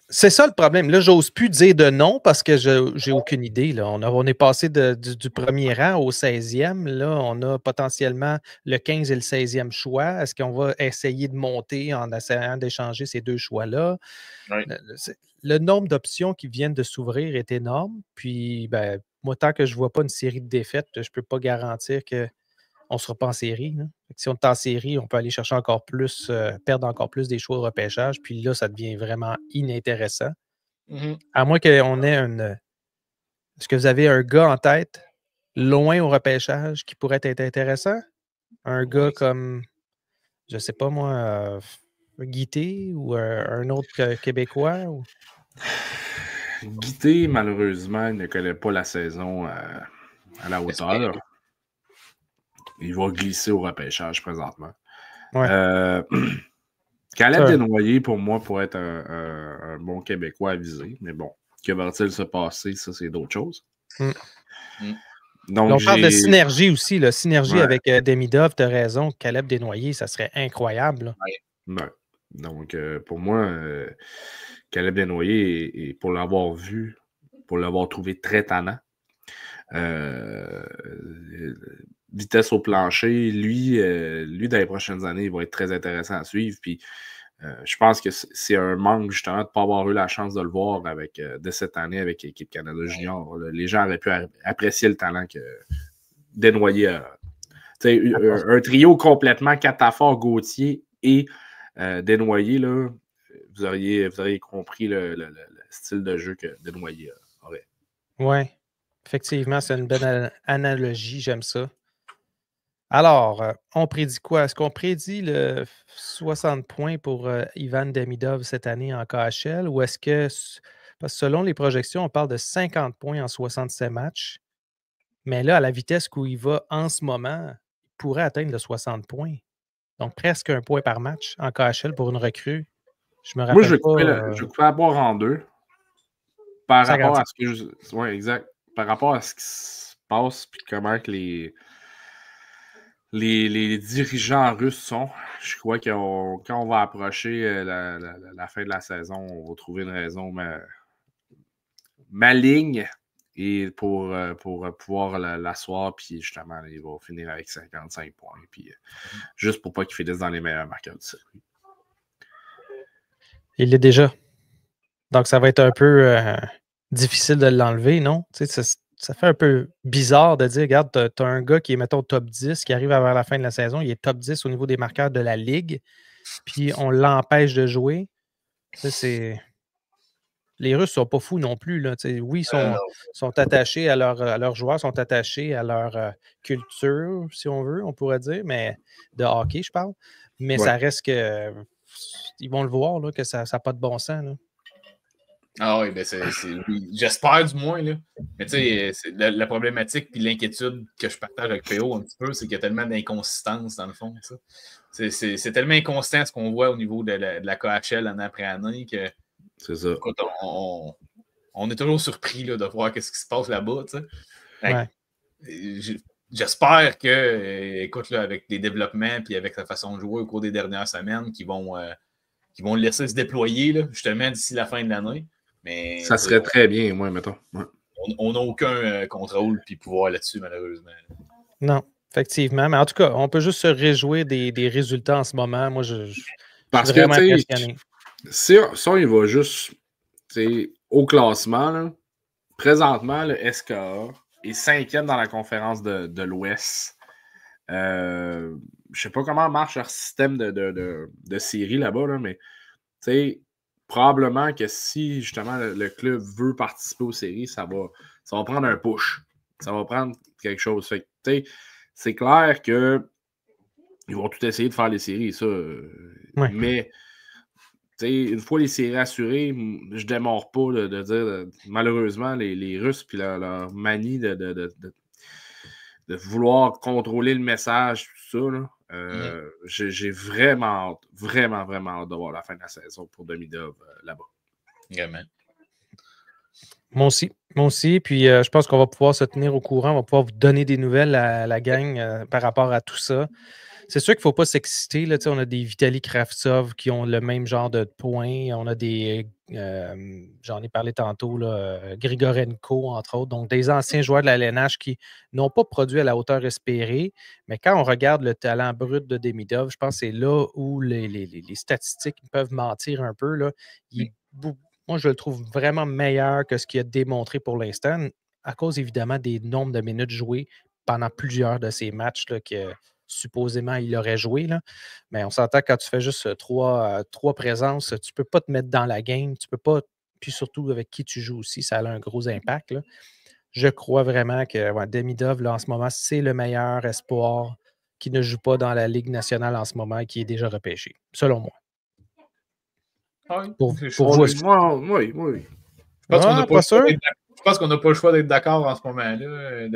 c'est ça le problème. Là, j'ose plus dire de nom parce que j'ai aucune idée. Là. On est passé du premier rang au 16e. Là, on a potentiellement le 15 et le 16e choix. Est-ce qu'on va essayer de monter en essayant d'échanger ces 2 choix-là? Oui. Le nombre d'options qui viennent de s'ouvrir est énorme. Puis, moi, tant que je ne vois pas une série de défaites, je ne peux pas garantir qu'on ne sera pas en série. Hein. Si on est en série, on peut aller chercher encore plus, perdre encore plus des choix de repêchage. Puis là, ça devient vraiment inintéressant. Mm-hmm. À moins qu'on ait Est-ce que vous avez un gars en tête, loin au repêchage, qui pourrait être intéressant? Un gars comme, je ne sais pas moi, Guité ou un autre Québécois? Ou... Guité, malheureusement, il ne connaît pas la saison à la hauteur. Il va glisser au repêchage présentement. Ouais. Caleb Desnoyers, pour moi, pourrait être un bon Québécois à viser. Mais bon, que va-t-il se passer? Ça, c'est d'autres choses. Donc, on parle de synergie aussi. Là. Synergie avec Demidov, tu as raison. Caleb Desnoyers, ça serait incroyable. Donc, pour moi, Caleb Desnoyers, et pour l'avoir vu, pour l'avoir trouvé très tannant, vitesse au plancher. Lui, dans les prochaines années, il va être très intéressant à suivre. Puis je pense que c'est un manque, justement, de ne pas avoir eu la chance de le voir dès cette année avec l'équipe Canada Junior. Là. Les gens auraient pu apprécier le talent que Desnoyers a. Un trio complètement Catafort, Gauthier et Desnoyers, là, vous auriez compris le style de jeu que Desnoyers aurait. Oui, effectivement, c'est une bonne analogie, j'aime ça. Alors, on prédit quoi? Est-ce qu'on prédit le 60 points pour Ivan Demidov cette année en KHL ou est-ce que, parce que selon les projections, on parle de 50 points en 67 matchs, mais là, à la vitesse où il va en ce moment, il pourrait atteindre le 60 points. Donc, presque un point par match en KHL pour une recrue. Je me rappelle Moi, je vais pas. couper la boire en deux. Par rapport 55. à ce que ouais, exact. Par rapport à ce qui se passe puis comment que les dirigeants russes sont, je crois que quand on va approcher la fin de la saison, on va trouver une raison maligne et pour pouvoir l'asseoir, puis justement, il va finir avec 55 points. Puis, juste pour pas qu'il finisse dans les meilleurs marqueurs du circuit. Il l'est déjà. Donc, ça va être un peu difficile de l'enlever, non? Tu sais, ça fait un peu bizarre de dire, regarde, tu as un gars qui est, mettons, top 10, qui arrive vers la fin de la saison, il est top 10 au niveau des marqueurs de la Ligue, puis on l'empêche de jouer. C'est... Les Russes ne sont pas fous non plus. Là. Oui, ils sont attachés à leurs joueurs, sont attachés à leur culture, si on veut, on pourrait dire, mais de hockey, je parle. Mais ça reste que ils vont le voir là, que ça n'a pas de bon sens. Là. Ah oui, ben oui, j'espère du moins. Là. Mais tu sais, la problématique et l'inquiétude que je partage avec PO un petit peu, c'est qu'il y a tellement d'inconsistance dans le fond. Ça. C'est tellement inconstant ce qu'on voit au niveau de la KHL année après année que c'est ça. Écoute, on est toujours surpris là, de voir ce qui se passe là-bas. Ouais. J'espère que, écoute, là, avec les développements et avec sa façon de jouer au cours des dernières semaines, qui vont le laisser se déployer là, justement d'ici la fin de l'année. Mais, ça serait très bien, moi, mettons. Ouais. On n'a aucun contrôle et pouvoir là-dessus, malheureusement. Non, effectivement. Mais en tout cas, on peut juste se réjouir des résultats en ce moment. Moi, je suis vraiment impressionné. Si on y va juste au classement, là, présentement, le SKA est 5e dans la conférence de l'Ouest. Je ne sais pas comment marche leur système de série là-bas, là, mais probablement que si justement le club veut participer aux séries, ça va prendre un push. Ça va prendre quelque chose. Fait que, c'est clair qu'ils vont tout essayer de faire les séries, ça. Mais une fois les séries assurées, je démords pas de dire malheureusement les Russes puis leur manie de vouloir contrôler le message, tout ça. Là, j'ai vraiment hâte de voir la fin de la saison pour Demidov là-bas. Vraiment. Moi aussi. Puis je pense qu'on va pouvoir se tenir au courant, on va pouvoir vous donner des nouvelles à la gang par rapport à tout ça. C'est sûr qu'il ne faut pas s'exciter. Là, on a des Vitaly Kravtsov qui ont le même genre de points. On a des, j'en ai parlé tantôt, là, Grigorenko, entre autres. Donc, des anciens joueurs de la LNH qui n'ont pas produit à la hauteur espérée. Mais quand on regarde le talent brut de Demidov, je pense que c'est là où les statistiques peuvent mentir un peu. Là. Moi, je le trouve vraiment meilleur que ce qu'il a démontré pour l'instant, à cause évidemment des nombres de minutes jouées pendant plusieurs de ces matchs là, que supposément il aurait joué. Là. Mais on s'entend quand tu fais juste trois présences, tu ne peux pas te mettre dans la game, tu peux pas, puis surtout avec qui tu joues aussi, ça a un gros impact. Là. Je crois vraiment que Demidov, là, en ce moment, c'est le meilleur espoir qui ne joue pas dans la Ligue nationale en ce moment et qui est déjà repêché, selon moi. Oui, pour vous aussi. Oui. Je pense qu'on n'a pas le choix d'être d'accord en ce moment-là.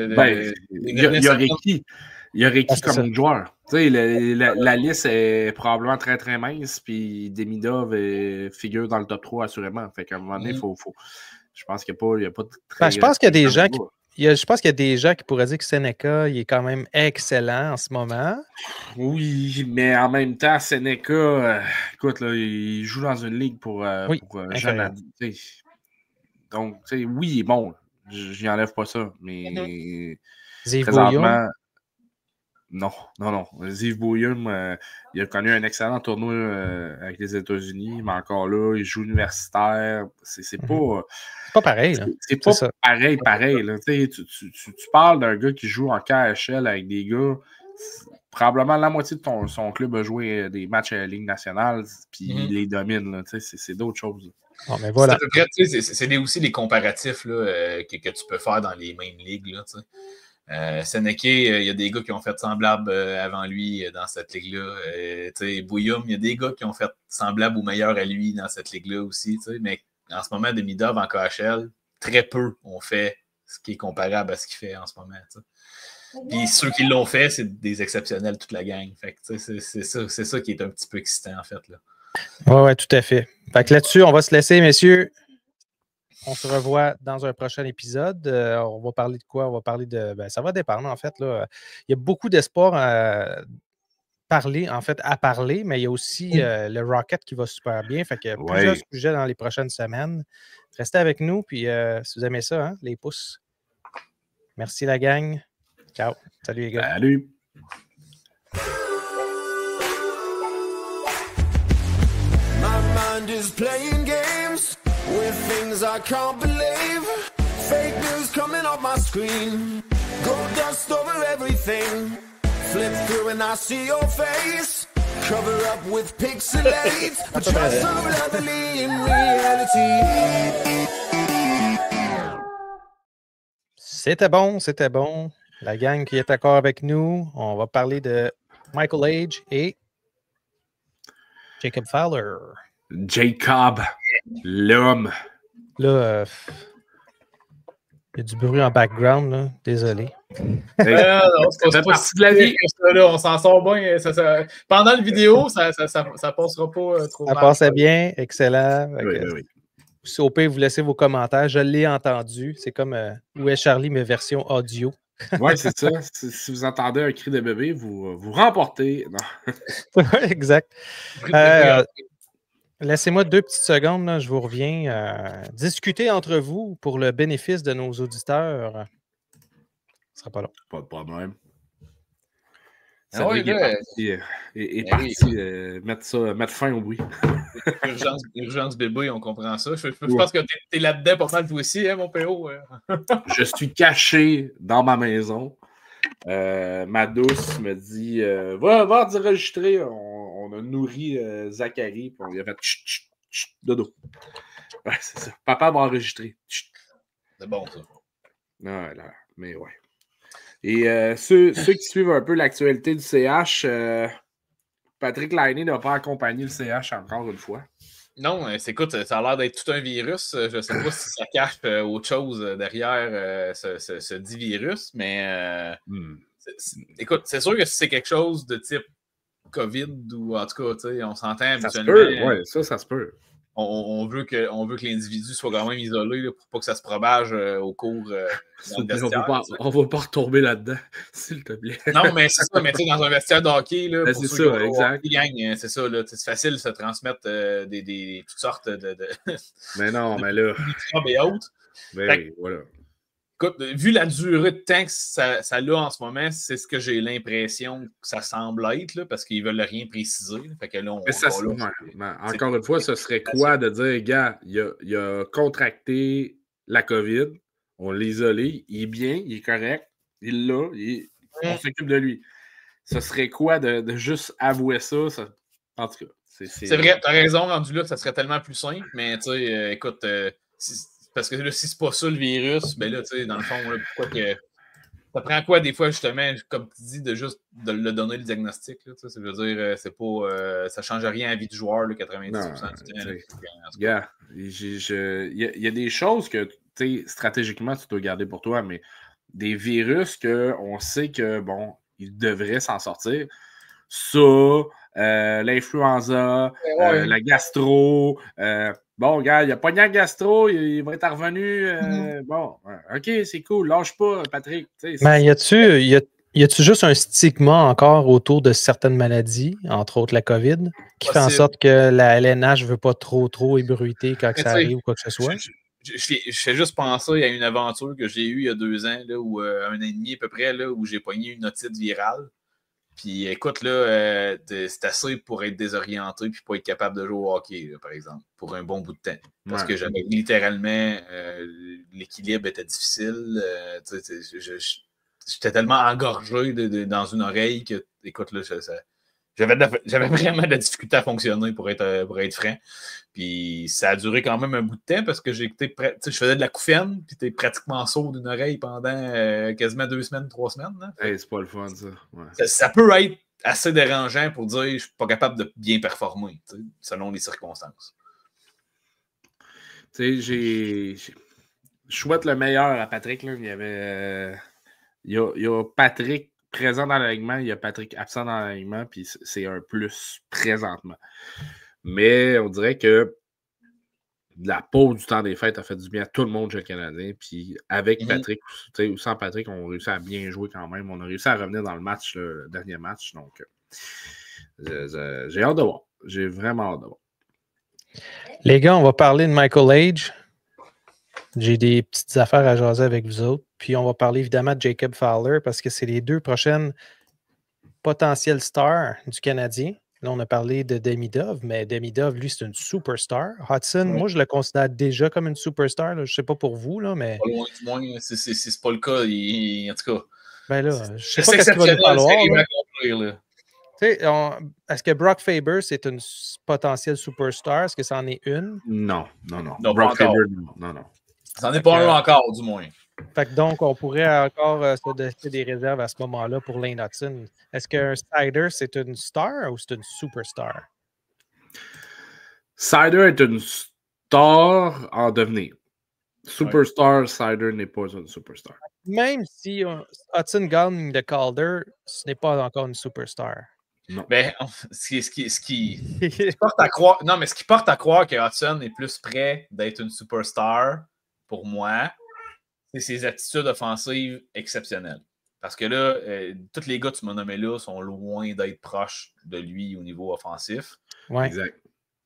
Il y aurait qui comme joueur? La liste est probablement très, très mince, puis Demidov figure dans le top 3 assurément. Fait qu'à un moment donné, je pense qu'il n'y a pas de très... je pense qu'il y a des gens je pense qu'il y a des gens qui pourraient dire que Seneca, il est quand même excellent en ce moment. Oui, mais en même temps, Seneca, écoute, là, il joue dans une ligue pour jeunes adultes. Donc, oui, il est bon. Je n'y enlève pas ça. Mais présentement, Non. Yves Bouillum, il a connu un excellent tournoi avec les États-Unis, mais encore là, il joue universitaire. C'est pas... C'est pas pareil. C'est pas pareil. Là. Tu parles d'un gars qui joue en KHL avec des gars... Probablement la moitié de son club a joué des matchs à la Ligue nationale, puis il les domine. C'est d'autres choses. Oh, mais voilà. C'est à peu près, c'est aussi les comparatifs là, que tu peux faire dans les mêmes ligues. Là, Seneke, il y a des gars qui ont fait semblable avant lui dans cette ligue-là. Bouillum, il y a des gars qui ont fait semblable ou meilleur à lui dans cette ligue-là aussi. Mais en ce moment, Demidov en KHL, très peu ont fait ce qui est comparable à ce qu'il fait en ce moment. T'sais. Puis ceux qui l'ont fait, c'est des exceptionnels, toute la gang. Fait que, c'est ça qui est un petit peu excitant, en fait. Oui, tout à fait. Fait que là-dessus, on va se laisser, messieurs. On se revoit dans un prochain épisode. On va parler de quoi? On va parler de... Ben, ça va dépendre, en fait. Là. Il y a beaucoup d'espoir à parler, mais il y a aussi le Rocket qui va super bien. Fait qu'il y a plusieurs sujets dans les prochaines semaines. Restez avec nous, puis si vous aimez ça, hein, les pouces. Merci, la gang. Ciao. Salut, les gars. Salut. My mind is playing games with things I can't believe. Fake news coming off my screen. Gold dust over everything. Flip through and I see your face. Cover up with pixelates. But you're so lovely in reality. C'était bon. La gang qui est d'accord avec nous, on va parler de Michael Age et Jacob Fowler. Jacob, l'homme. Là, il y a du bruit en background, là. Désolé. Non, c'est pas si de la vie. Là, on s'en sort bien. Pendant la vidéo, ça passera pas trop mal. Ça passait bien, excellent. Oui. Si au pire, vous laissez vos commentaires, je l'ai entendu. C'est comme Où est Charlie, mais version audio. Oui, c'est ça. Si vous entendez un cri de bébé, vous remportez. Oui, exact. Laissez-moi 2 petites secondes, là, je vous reviens. Discutez entre vous pour le bénéfice de nos auditeurs. Ce sera pas long. Pas de problème. Cédric est parti mettre fin au bruit. Urgence bébé, on comprend ça. Je pense que tu es là-dedans pour mal toi aussi, hein, mon PO. Je suis caché dans ma maison. Ma douce me dit va enregistrer. On a nourri Zachary. Puis on lui a fait dodo. Ouais, c'est ça. Papa va enregistrer. C'est bon, ça. Non, là, mais ouais. Et ceux qui suivent un peu l'actualité du CH, Patrick Laine n'a pas accompagné le CH encore une fois. Non, écoute, ça a l'air d'être tout un virus. Je ne sais pas si ça cache autre chose derrière ce dit virus, mais écoute, c'est sûr que si c'est quelque chose de type COVID ou en tout cas, on s'entend habituellement. Ça se peut, oui, ça se peut. On veut que l'individu soit quand même isolé là, pour pas que ça se propage au cours dans le vestiaire. On va pas retomber là-dedans, s'il te plaît. Non, mais c'est ça, mais tu sais, dans un vestiaire de hockey, là, c'est ça, exact. C'est ça, là, c'est facile de se transmettre toutes sortes de mais non, mais là. Et autres. Oui, voilà. Écoute, vu la durée de temps que ça a en ce moment, c'est ce que j'ai l'impression que ça semble être, là, parce qu'ils ne veulent rien préciser. Fait que là, encore une fois, ce serait quoi de dire, gars, il a contracté la COVID, on l'a isolé, il est bien, il est correct, il l'a, on s'occupe de lui. Ce serait quoi de juste avouer ça? En tout cas, c'est vrai, tu as raison, rendu là, ça serait tellement plus simple, mais tu sais, écoute, parce que là, si c'est pas ça le virus, ben là, tu sais, dans le fond, là, pourquoi que. Ça prend quoi des fois, justement, comme tu dis, de juste de le donner le diagnostic, là, ça veut dire, c'est pas. Ça change rien à la vie du joueur, là, 90% du temps. Il y a des choses que, tu sais, stratégiquement, tu dois garder pour toi, mais des virus qu'on sait que, bon, ils devraient s'en sortir. Ça, l'influenza, la gastro. Bon, gars, il a pogné un gastro, il va être revenu. Bon, OK, c'est cool. Lâche pas, Patrick. Mais y a-tu juste un stigma encore autour de certaines maladies, entre autres la COVID, qui fait en sorte que la LNH ne veut pas trop ébruiter quand ça arrive ou quoi que ce soit? Je fais juste penser à une aventure que j'ai eue il y a 2 ans, là, ou 1 an et demi à peu près, là, où j'ai pogné une otite virale. Puis écoute, là, c'est assez pour être désorienté puis pas être capable de jouer au hockey, là, par exemple, pour un bon bout de temps. Parce que j'avais littéralement l'équilibre était difficile. J'étais tellement engorgé dans une oreille que, écoute, là, j'avais vraiment de la difficulté à fonctionner pour être franc. Puis ça a duré quand même un bout de temps parce que je faisais de la couffaine, puis t'es pratiquement sourd d'une oreille pendant quasiment 2 semaines, 3 semaines. Hey, c'est pas le fun, ça. Ouais. Ça peut être assez dérangeant pour dire je suis pas capable de bien performer, selon les circonstances. Tu sais, je souhaite le meilleur à Patrick. Là. Il y a Patrick présent dans l'alignement, il y a Patrick absent dans l'alignement, puis c'est un plus présentement. Mais on dirait que la pause du temps des fêtes a fait du bien à tout le monde chez le Canadien. Puis avec Patrick, ou sans Patrick, on a réussi à bien jouer quand même. On a réussi à revenir dans le match, le dernier match. Donc, j'ai hâte de voir. J'ai vraiment hâte de voir. Les gars, on va parler de Michael Age. J'ai des petites affaires à jaser avec vous autres. Puis on va parler évidemment de Jacob Fowler parce que c'est les 2 prochaines potentielles stars du Canadien. Là, on a parlé de Demidov, mais Demidov, lui, c'est une superstar. Hudson, moi, je le considère déjà comme une superstar. Là. Je ne sais pas pour vous, là, mais... Pas loin du moins, c'est pas le cas. En tout cas, ben là, je sais pas ce qu'il va nous falloir. Est-ce que Brock Faber, c'est une potentielle superstar? Est-ce que c'en est une? Non. Brock Faber, non. C'en est pas un encore, du moins. Fait que donc, on pourrait encore se donner des réserves à ce moment-là pour Lane Hudson. Est-ce qu'un Sider, c'est une star ou c'est une superstar? Sider est une star en devenir. Superstar, Sider n'est pas une superstar. Même si Hudson gagne le Calder, ce n'est pas encore une superstar. Non. Ben, ce qui porte à croire... Non, mais ce qui porte à croire que Hudson est plus près d'être une superstar, pour moi, c'est ses attitudes offensives exceptionnelles. Parce que là, tous les gars que tu m'as nommés là sont loin d'être proches de lui au niveau offensif. Ouais. Exact.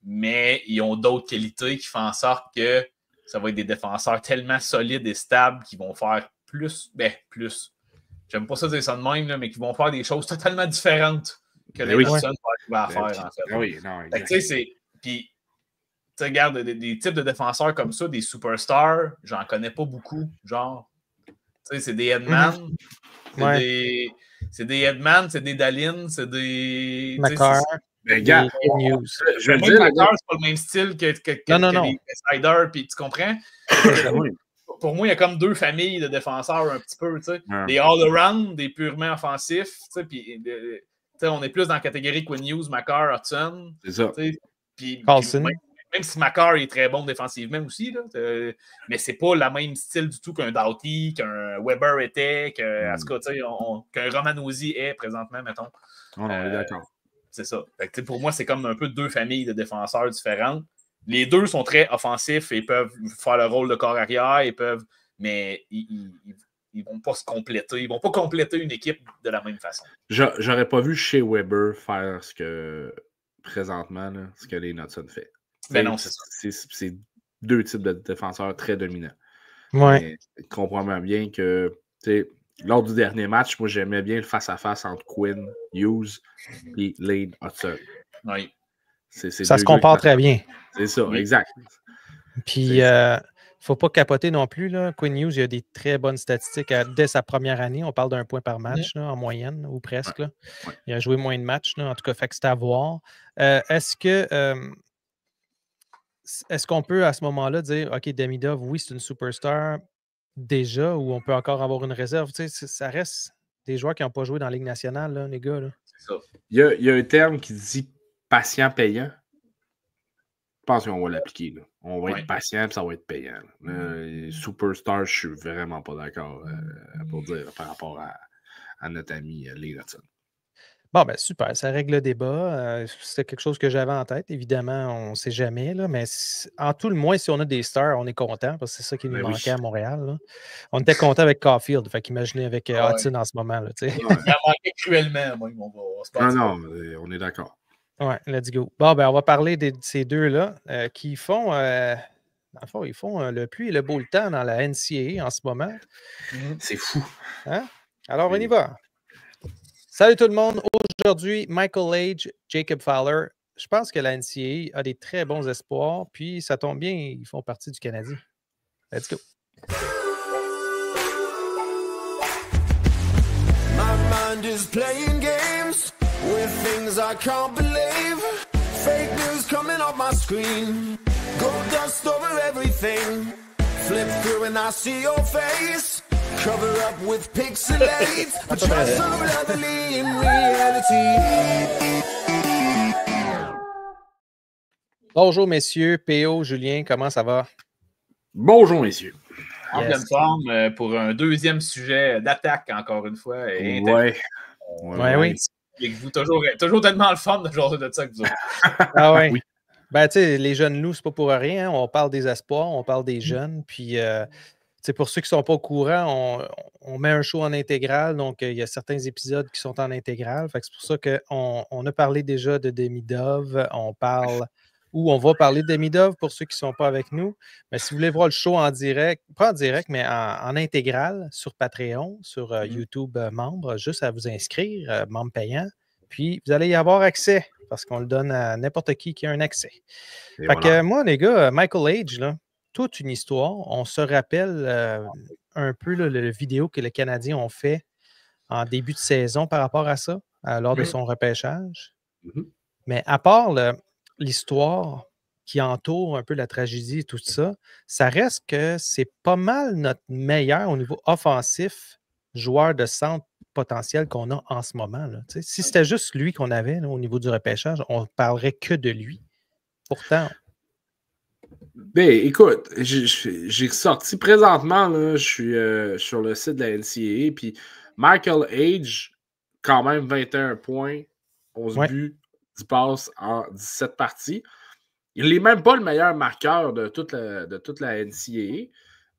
Mais ils ont d'autres qualités qui font en sorte que ça va être des défenseurs tellement solides et stables qui vont faire plus. J'aime pas ça dire ça de même, là, mais qui vont faire des choses totalement différentes que les personnes vont arriver à faire, en fait. Oui, non, tu sais, c'est. Puis, tu regardes des types de défenseurs comme ça, des superstars, j'en connais pas beaucoup. Genre, tu sais, c'est des Hedman, c'est des Hedman, c'est des Dallin, c'est des. Makar. Ben, gars, je veux dire, Makar, c'est pas le même style que les Sider, puis tu comprends? Pour moi, il y a comme 2 familles de défenseurs un petit peu, tu sais. Des all-around, des purement offensifs, tu sais, puis on est plus dans la catégorie Quinn Hughes, Makar, Hudson. C'est ça. Carlson. Même si Makar est très bon défensivement aussi, là, mais c'est pas le même style du tout qu'un Doughty, qu'un Weber était, qu'un Romanosi est présentement, mettons. On est d'accord. C'est ça. Fait que, pour moi, c'est comme un peu 2 familles de défenseurs différentes. Les 2 sont très offensifs et peuvent faire le rôle de corps arrière, mais ils vont pas se compléter. Ils vont pas compléter une équipe de la même façon. J'aurais pas vu chez Weber faire ce que présentement, là, ce que les Hudson fait. Ben non, c'est ça. C'est 2 types de défenseurs très dominants. Ouais. Mais comprends bien que lors du dernier match, moi j'aimais bien le face-à-face entre Quinn Hughes et Lane Hudson. Oui. Ça se compare très bien. C'est ça, exact. Puis, il ne faut pas capoter non plus. Là. Quinn Hughes, il a des très bonnes statistiques dès sa première année. On parle d'1 point par match, là, en moyenne, ou presque. Là. Ouais. Il a joué moins de matchs, là, en tout cas, fait que c'est à voir. Est-ce qu'on peut, à ce moment-là, dire, OK, Demidov, oui, c'est une superstar déjà, ou on peut encore avoir une réserve? Tu sais, ça reste des joueurs qui n'ont pas joué dans la Ligue nationale, là, les gars. Là. C'est ça. Il y a un terme qui dit patient payant. Je pense qu'on va l'appliquer. Là. On va être patient et ça va être payant. Superstar, je suis vraiment pas d'accord pour dire par rapport à notre ami Lane Hudson. Bon, ben super, ça règle le débat. C'était quelque chose que j'avais en tête. Évidemment, on ne sait jamais, là, mais en tout le moins, si on a des stars, on est content parce que c'est ça qui nous manquait à Montréal. Là. On était content avec Caulfield, fait qu'imaginez avec Hudson en ce moment. Là, ça manquait cruellement, moi. On est d'accord. Ouais, let's go. Bon, ben on va parler de ces 2-là qui font, dans le fond, ils font le pluie et le beau temps dans la NCAA en ce moment. C'est fou. Hein? Alors, on y va. Salut tout le monde. Aujourd'hui, Michael Age, Jacob Fowler. Je pense que la NCAA a des très bons espoirs, puis ça tombe bien, ils font partie du Canadien. Let's go. My mind is playing games with things I can't believe. Fake news coming off my screen. Gold dust over everything. Flip through and I see your face. Cover up with pixelates. But you're so lovely in reality. Bonjour messieurs, PO, Julien, comment ça va? Bonjour, messieurs. En pleine forme pour un deuxième sujet d'attaque, encore une fois. Oui. Avec vous, toujours tellement le fun de genre de ça que vous autres. Ah ouais. Oui. Ben, tu sais, les jeunes loups, c'est pas pour rien. Hein. On parle des espoirs, on parle des jeunes. Puis, pour ceux qui ne sont pas au courant, on met un show en intégral. Donc, il y a certains épisodes qui sont en intégral. Fait que c'est pour ça qu'on a parlé déjà de Demidov. On va parler de Demidov pour ceux qui ne sont pas avec nous. Mais si vous voulez voir le show en direct, pas en direct, mais en intégral sur Patreon, sur YouTube membre, juste à vous inscrire, membre payant. Puis, vous allez y avoir accès parce qu'on le donne à n'importe qui a un accès. Fait que moi, les gars, Michael Age, là, toute une histoire. On se rappelle un peu le vidéo que les Canadiens ont fait en début de saison par rapport à ça, lors de son repêchage. Mais à part l'histoire qui entoure un peu la tragédie et tout ça, ça reste que c'est pas mal notre meilleur au niveau offensif joueur de centre potentiel qu'on a en ce moment. Là. Si c'était juste lui qu'on avait là, au niveau du repêchage, on ne parlerait que de lui. Pourtant... Ben, écoute, j'ai sorti présentement, là, je suis sur le site de la NCAA, puis Michael Age, quand même 21 points, 11 buts, 10 passes en 17 parties. Il n'est même pas le meilleur marqueur de toute la NCAA,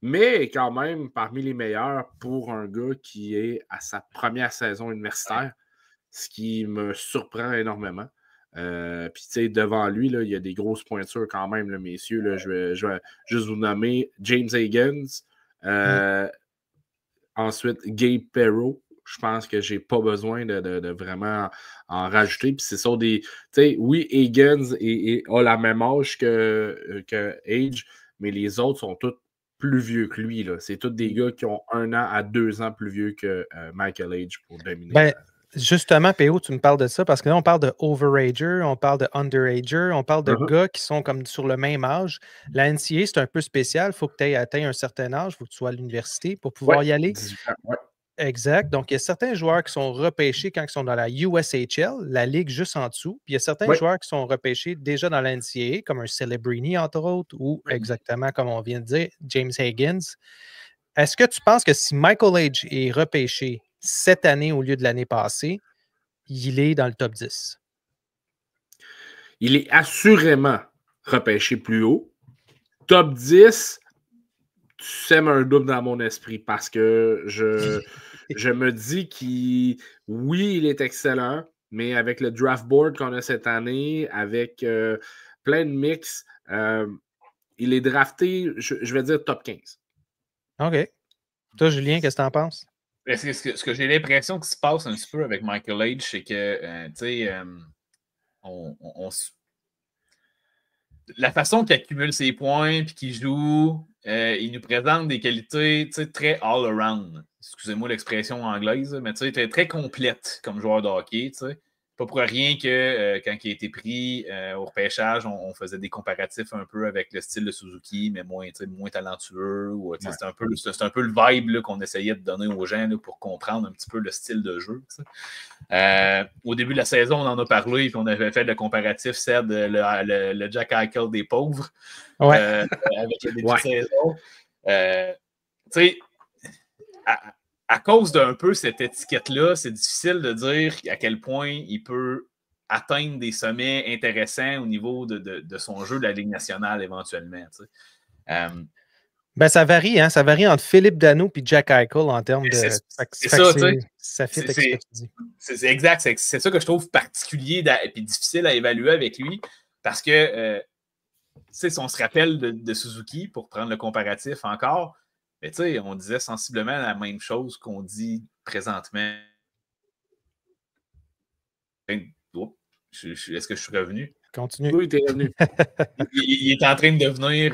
mais quand même parmi les meilleurs pour un gars qui est à sa première saison universitaire, ce qui me surprend énormément. Puis, tu sais, devant lui, là, il y a des grosses pointures quand même, là, messieurs. Là, je vais juste vous nommer James Higgins. Ensuite, Gabe Perreault. Je pense que je n'ai pas besoin de vraiment en rajouter. Puis, c'est ça des. Tu sais, oui, Higgins a la même âge que Age, mais les autres sont tous plus vieux que lui. Là. C'est tous des gars qui ont 1 an à 2 ans plus vieux que Michael Age pour dominer. Ben, justement, PO, tu me parles de ça parce que là, on parle de overager, on parle de underager, on parle de gars qui sont comme sur le même âge. La NCAA, c'est un peu spécial. Il faut que tu aies atteint un certain âge, il faut que tu sois à l'université pour pouvoir y aller. 18 ans, Exact. Donc, il y a certains joueurs qui sont repêchés quand ils sont dans la USHL, la ligue juste en dessous. Puis, il y a certains joueurs qui sont repêchés déjà dans la NCAA, comme un Celebrini, entre autres, ou exactement comme on vient de dire, James Higgins. Est-ce que tu penses que si Michael Age est repêché cette année au lieu de l'année passée, il est dans le top 10? Il est assurément repêché plus haut. Top 10, tu sèmes un double dans mon esprit parce que je me dis oui, il est excellent, mais avec le draft board qu'on a cette année, avec plein de mix, il est drafté, je vais dire top 15. OK. Toi, Julien, qu'est-ce que tu en penses? Ce que j'ai l'impression qui se passe un petit peu avec Michael Age, c'est que, tu sais, la façon qu'il accumule ses points puis qu'il joue, il nous présente des qualités très all-around. Excusez-moi l'expression anglaise, mais très, très complète comme joueur de hockey. T'sais. Pas pour rien que quand il a été pris au repêchage, on faisait des comparatifs un peu avec le style de Suzuki, mais moins talentueux. C'est un peu le vibe là, qu'on essayait de donner aux gens là, pour comprendre un petit peu le style de jeu. Au début de la saison, on en a parlé et on avait fait le comparatif, c'est le Jack Eichel des pauvres avec le début de saison. Tu sais, à cause d'un peu cette étiquette-là, c'est difficile de dire à quel point il peut atteindre des sommets intéressants au niveau de son jeu de la Ligue nationale éventuellement. Ben, ça varie, hein? Ça varie entre Philippe Danault et Jack Eichel en termes de. C'est ça, tu sais. C'est exact. C'est ça que je trouve particulier et difficile à évaluer avec lui parce que, si on se rappelle de Suzuki, pour prendre le comparatif encore, mais tu sais, on disait sensiblement la même chose qu'on dit présentement Est-ce que je suis revenu? Continue. Oui, t'es revenu. Il est en train de devenir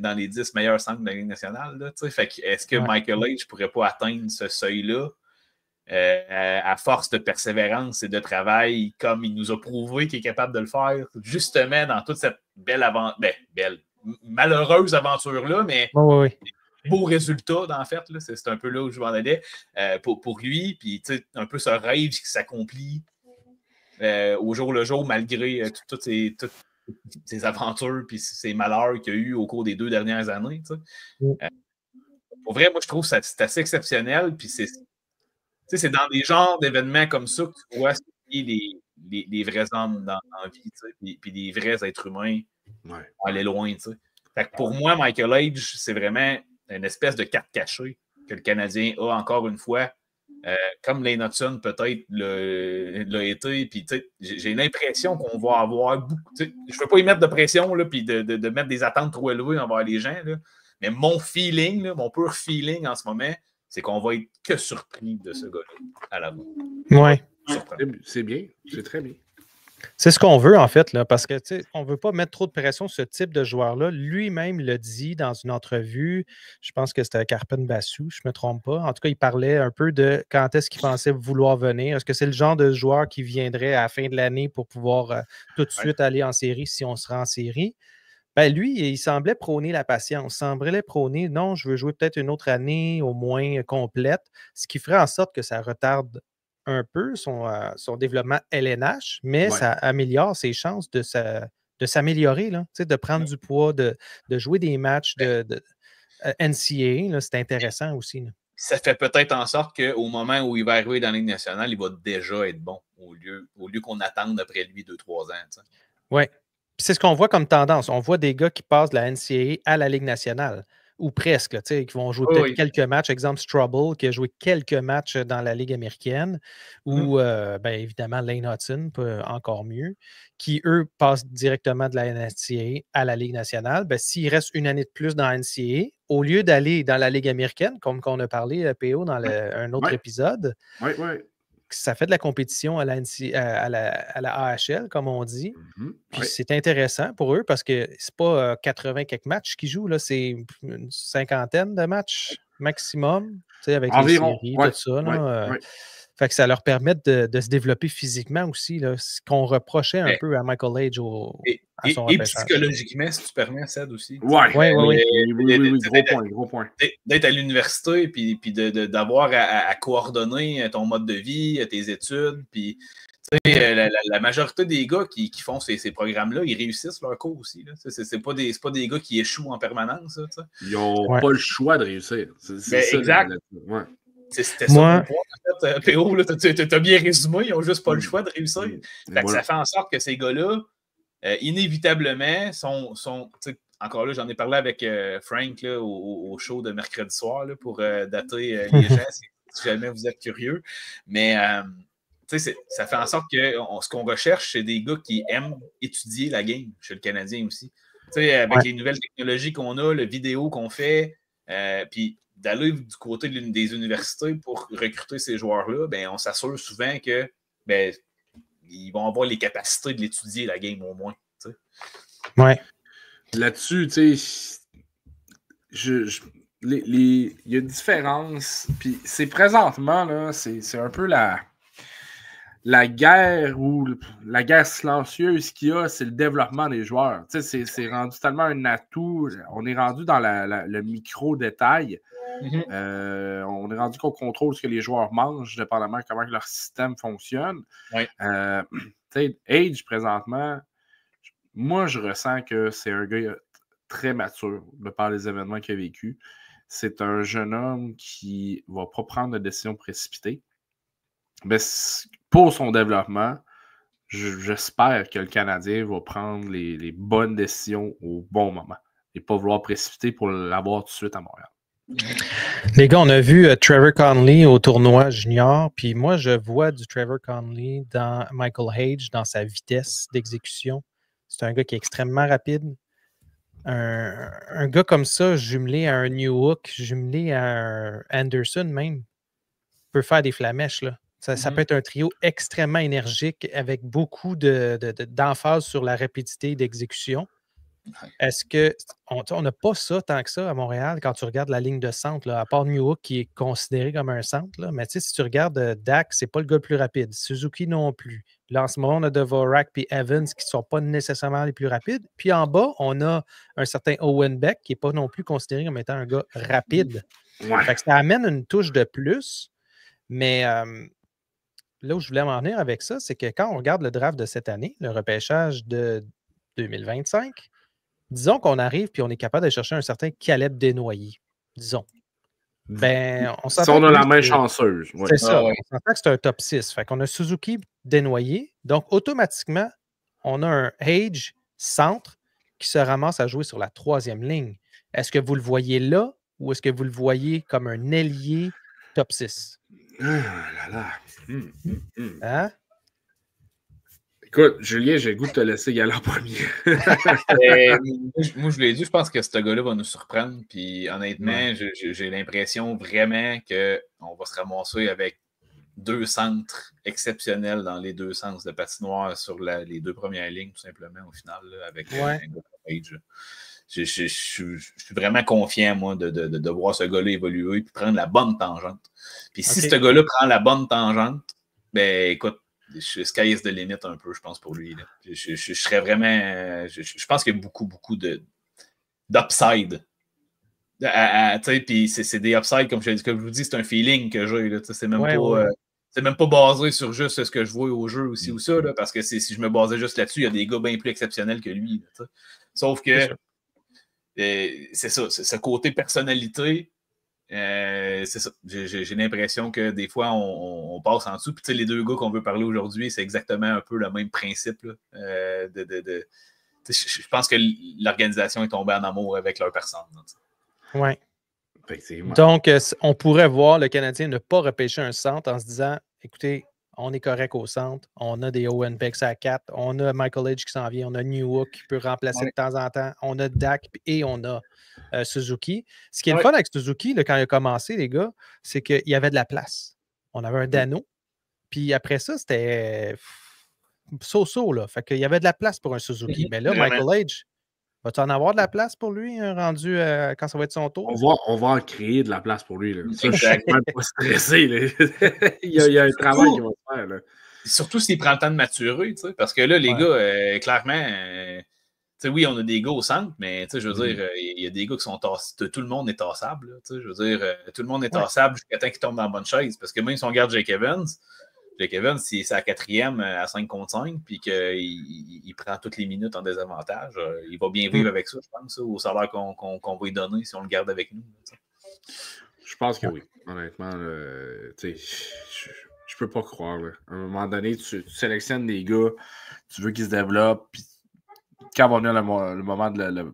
dans les 10 meilleurs centres de la Ligue nationale. Là, fait que, est-ce que Michael H. ne pourrait pas atteindre ce seuil-là à force de persévérance et de travail, comme il nous a prouvé qu'il est capable de le faire, justement dans toute cette malheureuse aventure-là, mais beau résultat, en fait. Là, c'est un peu là où je m'en allais pour lui, puis un peu ce rêve qui s'accomplit au jour le jour, malgré toutes ces aventures et ces malheurs qu'il y a eu au cours des 2 dernières années. Pour vrai, moi, je trouve que c'est assez exceptionnel. Puis c'est dans des genres d'événements comme ça que tu vois les vrais hommes dans la vie, puis les vrais êtres humains aller loin. Fait que pour moi, Michael H., c'est vraiment une espèce de carte cachée que le Canadien a encore une fois. Comme Lane Hutson peut-être l'a été, puis j'ai l'impression qu'on va avoir beaucoup. Je ne veux pas y mettre de pression, puis de mettre des attentes trop élevées envers les gens, là, mais mon feeling, là, mon pur feeling en ce moment, c'est qu'on va être que surpris de ce gars-là à l'avant. Oui. C'est bien, c'est très bien. C'est ce qu'on veut, en fait, là, parce que on ne veut pas mettre trop de pression sur ce type de joueur-là. Lui-même le dit dans une entrevue, je pense que c'était à Carpen Bassou, je ne me trompe pas. En tout cas, il parlait un peu de quand est-ce qu'il pensait vouloir venir. Est-ce que c'est le genre de joueur qui viendrait à la fin de l'année pour pouvoir tout de suite aller en série si on se rend en série? Ben lui, il semblait prôner la patience, semblait prôner, non, je veux jouer peut-être une autre année au moins complète, ce qui ferait en sorte que ça retarde un peu son développement LNH, mais ça améliore ses chances de s'améliorer, de prendre du poids, de jouer des matchs de NCAA. C'est intéressant aussi. Là. Ça fait peut-être en sorte qu'au moment où il va arriver dans la Ligue nationale, il va déjà être bon, au lieu qu'on attende après lui 2-3 ans. Oui. C'est ce qu'on voit comme tendance. On voit des gars qui passent de la NCAA à la Ligue nationale, ou presque, là, qui vont jouer peut-être quelques matchs. Exemple, Struble, qui a joué quelques matchs dans la Ligue américaine, ou évidemment Lane Hutson, encore mieux, qui, eux, passent directement de la NCAA à la Ligue nationale. S'il reste une année de plus dans la NCAA, au lieu d'aller dans la Ligue américaine, comme qu'on a parlé, PO, dans un autre épisode, ça fait de la compétition à la AHL, comme on dit. Puis c'est intéressant pour eux parce que c'est pas 80 quelques matchs qu'ils jouent, là, c'est une 50aine de matchs maximum, avec environ, les séries, tout ça. Fait que ça leur permet de se développer physiquement aussi, là, ce qu'on reprochait un peu à Michael H. à son et psychologiquement, si tu permets, Ced aussi. Oui, gros point. D'être à l'université, puis d'avoir à coordonner ton mode de vie, tes études, puis la majorité des gars qui font ces programmes-là, ils réussissent leur cours aussi. C'est pas des gars qui échouent en permanence. Ils n'ont pas le choix de réussir. C'est ça, exact. C'était ça mon point, en fait, Théo. Tu as bien résumé, ils n'ont juste pas le choix de réussir. Fait que ça fait en sorte que ces gars-là, inévitablement, sont encore là, j'en ai parlé avec Frank là, au show de mercredi soir là, pour dater les gens, si jamais vous êtes curieux. Mais ça fait en sorte que ce qu'on recherche, c'est des gars qui aiment étudier la game chez le Canadien aussi. Avec les nouvelles technologies qu'on a, le vidéo qu'on fait, puis d'aller du côté des universités pour recruter ces joueurs-là, on s'assure souvent que ils vont avoir les capacités de l'étudier, la game, au moins. Oui. Là-dessus, il y a une différence. Puis c'est présentement, là, c'est un peu la guerre ou la guerre silencieuse qu'il y a, c'est le développement des joueurs. C'est rendu tellement un atout. On est rendu dans le micro-détail. On est rendu qu'on contrôle ce que les joueurs mangent, dépendamment de comment leur système fonctionne. Age, présentement, moi, je ressens que c'est un gars très mature de par les événements qu'il a vécu. C'est un jeune homme qui ne va pas prendre de décisions précipitées. Mais pour son développement, j'espère que le Canadien va prendre les bonnes décisions au bon moment et pas vouloir précipiter pour l'avoir tout de suite à Montréal. Les gars, on a vu Trevor Connolly au tournoi junior, puis moi, je vois du Trevor Connolly dans Michael H, dans sa vitesse d'exécution. C'est un gars qui est extrêmement rapide. Un gars comme ça, jumelé à un Newhook, jumelé à un Anderson même, peut faire des flamèches, là. Ça peut être un trio extrêmement énergique avec beaucoup d'emphase sur la rapidité d'exécution. Est-ce qu'on n'a pas ça tant que ça à Montréal quand tu regardes la ligne de centre, là, à part Newhook qui est considéré comme un centre, là, mais si tu regardes Dak, c'est pas le gars le plus rapide. Suzuki non plus. Là, en ce moment, on a Dvorak et Evans qui ne sont pas nécessairement les plus rapides. Puis en bas, on a un certain Owen Beck qui n'est pas non plus considéré comme étant un gars rapide. Fait que ça amène une touche de plus, mais là où je voulais m'en venir avec ça, c'est que quand on regarde le draft de cette année, le repêchage de 2025, disons qu'on arrive puis on est capable de chercher un certain Caleb Desnoyers, disons. Ben, on s'entend. Si on a la main chanceuse. Ouais. C'est ça. On s'entend que c'est un top 6. Fait qu'on a Suzuki Desnoyers. Donc, automatiquement, on a un Age centre qui se ramasse à jouer sur la 3e ligne. Est-ce que vous le voyez là ou est-ce que vous le voyez comme un ailier top 6? Ah là là. Hein? Écoute, Julien, j'ai le goût de te laisser y aller en premier. Moi, je l'ai dit, je pense que ce gars-là va nous surprendre. Puis honnêtement, j'ai l'impression vraiment qu'on va se ramasser avec 2 centres exceptionnels dans les 2 sens de patinoire sur les 2 premières lignes, tout simplement, au final, là, avec un gars Page. Je suis vraiment confiant, moi, de voir ce gars-là évoluer et prendre la bonne tangente. Puis si ce gars-là prend la bonne tangente, ben écoute, sky is the limit un peu, je pense, pour lui. Là. Je serais vraiment... Je pense qu'il y a beaucoup d'upside. Puis c'est des upsides, comme je vous dis, c'est un feeling que j'ai. C'est même pas... c'est même pas basé sur juste ce que je vois au jeu aussi ou ça, là, parce que si je me basais juste là-dessus, il y a des gars bien plus exceptionnels que lui. Là, sauf que c'est ça, ce côté personnalité, c'est ça. J'ai l'impression que des fois, on passe en dessous. Puis les 2 gars qu'on veut parler aujourd'hui, c'est exactement un peu le même principe. Là, je pense que l'organisation est tombée en amour avec leur personne. Oui. Donc, on pourrait voir le Canadien ne pas repêcher un centre en se disant, écoutez, on est correct au centre, on a des Owen Becks à 4, on a Michael Edge qui s'en vient, on a Newhook qui peut remplacer de temps en temps, on a Dak et on a Suzuki. Ce qui est le fun avec Suzuki, là, quand il a commencé, les gars, c'est qu'il y avait de la place. On avait un Dano, puis après ça, c'était so-so, là. Fait qu'il y avait de la place pour un Suzuki. Mais là, Michael Edge, va-tu en avoir de la place pour lui, rendu quand ça va être son tour? On va en créer de la place pour lui. Là. Ça, je suis même pas stressé. Là. il y a un travail qui va se faire. Là. Surtout s'il prend le temps de maturer, parce que là, les gars, clairement, oui, on a des gars au centre, mais je veux dire, il y a des gars qui sont tassés. Tout le monde est tassable. Là, je veux dire, tout le monde est tassable jusqu'à temps qu'il tombe dans la bonne chaise. Parce que même si on regarde Jake Evans, si c'est à 4e à 5 contre 5, puis qu'il prend toutes les minutes en désavantage, il va bien vivre avec ça, je pense, au salaire qu'on va lui donner si on le garde avec nous. Je pense que oui. Honnêtement, je peux pas croire. Là. À un moment donné, tu sélectionnes des gars, tu veux qu'ils se développent, puis quand va venir le moment de le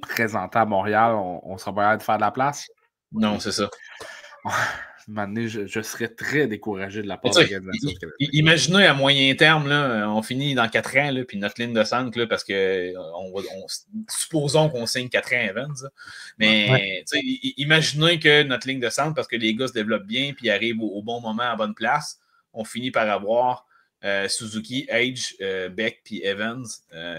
présenter à Montréal, on sera pas capable de faire de la place? Non, c'est ça. Maintenant, je serais très découragé de la part de l'organisation. Imaginez à moyen terme, là, on finit dans 4 ans, là, puis notre ligne de centre, là, parce que supposons qu'on signe 4 ans Evans. Mais imaginez que notre ligne de centre, parce que les gars se développent bien puis arrivent au bon moment à bonne place, on finit par avoir Suzuki, Age, Beck puis Evans.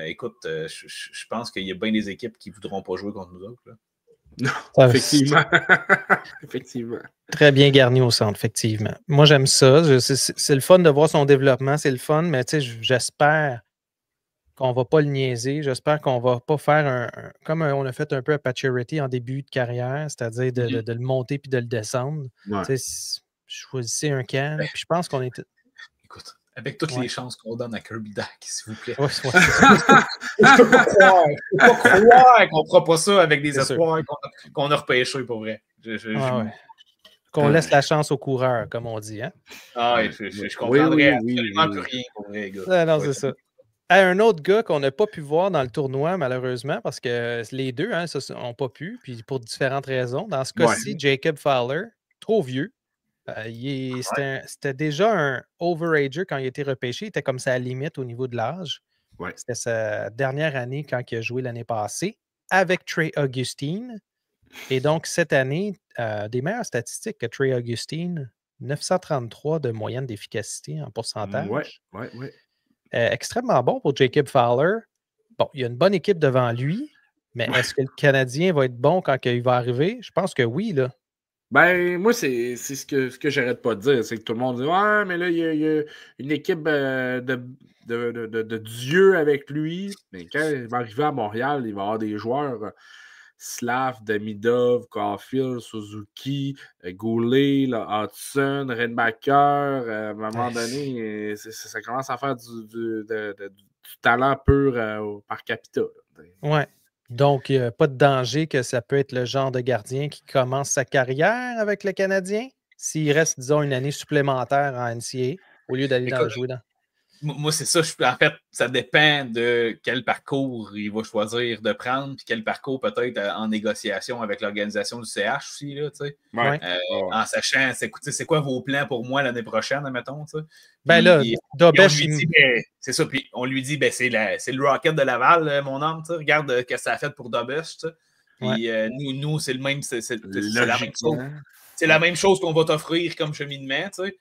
Écoute, je pense qu'il y a bien des équipes qui ne voudront pas jouer contre nous autres. Là. Non, effectivement. Effectivement. Très bien garni au centre, effectivement. Moi, j'aime ça. C'est le fun de voir son développement, c'est le fun, mais j'espère qu'on ne va pas le niaiser. J'espère qu'on ne va pas faire comme on a fait un peu à Pacioretty en début de carrière, c'est-à-dire de le monter puis de le descendre. Choisissez un camp, puis je pense qu'on est... Écoute, avec toutes les chances qu'on donne à Kirby Dak, s'il vous plaît. Je peux pas croire qu'on ne fera pas ça avec des espoirs qu'on a repêchés pour vrai. Qu'on laisse la chance aux coureurs, comme on dit. Hein? Je comprendrais absolument plus rien pour vrai, gars. Non, c'est ça. Un autre gars qu'on n'a pas pu voir dans le tournoi, malheureusement, parce que les deux n'ont pas pu, puis pour différentes raisons. Dans ce cas-ci, Jacob Fowler, trop vieux. C'était déjà un overager quand il a été repêché. Il était comme ça à la limite au niveau de l'âge. C'était sa dernière année quand il a joué l'année passée avec Trey Augustine. Et donc, cette année, des meilleures statistiques que Trey Augustine 933 de moyenne d'efficacité en pourcentage. Ouais. Extrêmement bon pour Jacob Fowler. Bon, il y a une bonne équipe devant lui, mais est-ce que le Canadien va être bon quand il va arriver? Je pense que oui, là. Ben, moi, c'est ce que j'arrête pas de dire. C'est que tout le monde dit ouais, mais là, il y a une équipe de Dieu avec lui. Mais quand il va arriver à Montréal, il va y avoir des joueurs Slav, Demidov, Caulfield, Suzuki, Goulet, Hudson, Redbacker. À un moment donné, ça commence à faire du talent pur par capita. Ouais. Donc, il n'y a pas de danger que ça peut être le genre de gardien qui commence sa carrière avec le Canadien s'il reste, disons, une année supplémentaire en NCAA au lieu d'aller jouer dans. Moi, c'est ça. En fait, ça dépend de quel parcours il va choisir de prendre, puis quel parcours peut-être en négociation avec l'organisation du CH aussi, là, tu sais. Ouais. En sachant, c'est quoi vos plans pour moi l'année prochaine, admettons, tu sais. Ben là, Dobesch, c'est ça, puis on lui dit, ben, c'est le Rocket de Laval, mon homme, tu sais. Regarde ce que ça a fait pour Dobesch, tu sais. Puis nous, c'est le même, c'est la même chose. C'est la même chose qu'on va t'offrir comme cheminement, tu sais.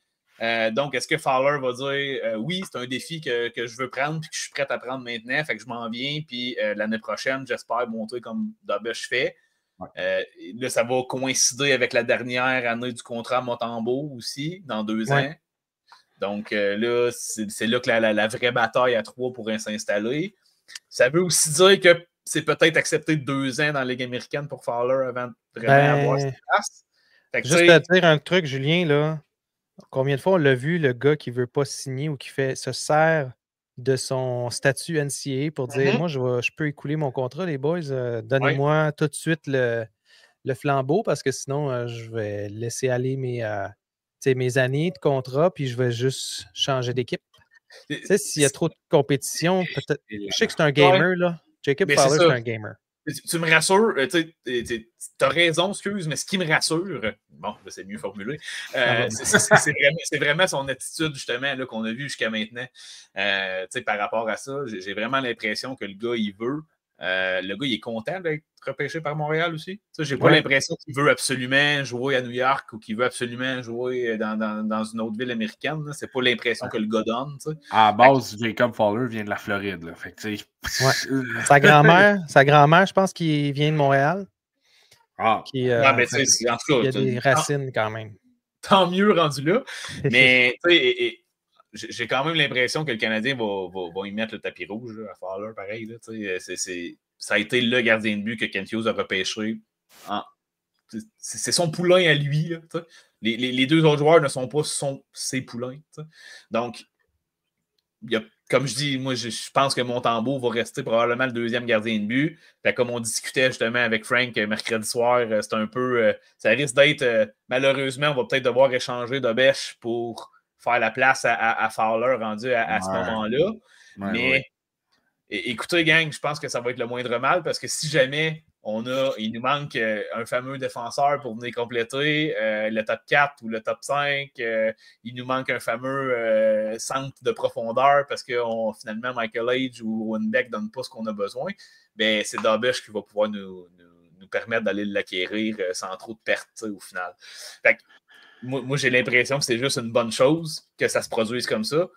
Donc, est-ce que Fowler va dire oui, c'est un défi que je veux prendre et que je suis prêt à prendre maintenant, fait que je m'en viens, puis l'année prochaine, j'espère monter comme Dobesch fait. Là, ça va coïncider avec la dernière année du contrat à Montembeault aussi, dans 2 ans. Donc là, c'est là que la vraie bataille à 3 pourrait s'installer. Ça veut aussi dire que c'est peut-être accepté 2 ans dans la Ligue américaine pour Fowler avant de vraiment avoir cette place. Fait que, juste à dire un truc, Julien, là. Combien de fois on l'a vu, le gars qui ne veut pas signer ou qui se sert de son statut NCAA pour dire moi, je peux écouler mon contrat, les boys. Donnez-moi tout de suite le flambeau parce que sinon, je vais laisser aller mes années de contrat puis je vais juste changer d'équipe. S'il y a trop de compétition, peut-être. Je sais que c'est un gamer, là. Jacob Fowler, c'est un gamer. Tu me rassures, tu as raison, excuse, mais ce qui me rassure, bon, c'est mieux formulé, c'est vraiment son attitude, justement, là, qu'on a vu jusqu'à maintenant. Par rapport à ça, j'ai vraiment l'impression que le gars, il veut. Le gars, il est content d'être repêché par Montréal aussi. J'ai pas l'impression qu'il veut absolument jouer à New York ou qu'il veut absolument jouer dans une autre ville américaine. C'est pas l'impression que le gars donne. T'sais. À la base, Jacob Fowler vient de la Floride. Là. Fait que, sa grand-mère, je pense qu'il vient de Montréal. Mais en tout cas, il y a des racines quand même. Tant mieux rendu là. Mais j'ai quand même l'impression que le Canadien va y mettre le tapis rouge là, à Fowler, pareil. Là, ça a été le gardien de but que Kent Hughes a repêché. C'est son poulain à lui. Là, les 2 autres joueurs ne sont pas ses poulains. T'sais. Donc, comme je dis, moi, je pense que Montembeault va rester probablement le 2e gardien de but. Fait, comme on discutait justement avec Frank mercredi soir, c'est un peu... ça risque d'être... malheureusement, on va peut-être devoir échanger Dobesch pour faire la place à Fowler rendu à ce moment-là. Mais écoutez, gang, je pense que ça va être le moindre mal parce que si jamais il nous manque un fameux défenseur pour venir compléter le top 4 ou le top 5, il nous manque un fameux centre de profondeur parce que finalement Michael Age ou Owen Beck ne donnent pas ce qu'on a besoin, ben, c'est Dobesch qui va pouvoir nous permettre d'aller l'acquérir sans trop de pertes au final. Fait que, moi, j'ai l'impression que c'est juste une bonne chose que ça se produise comme ça.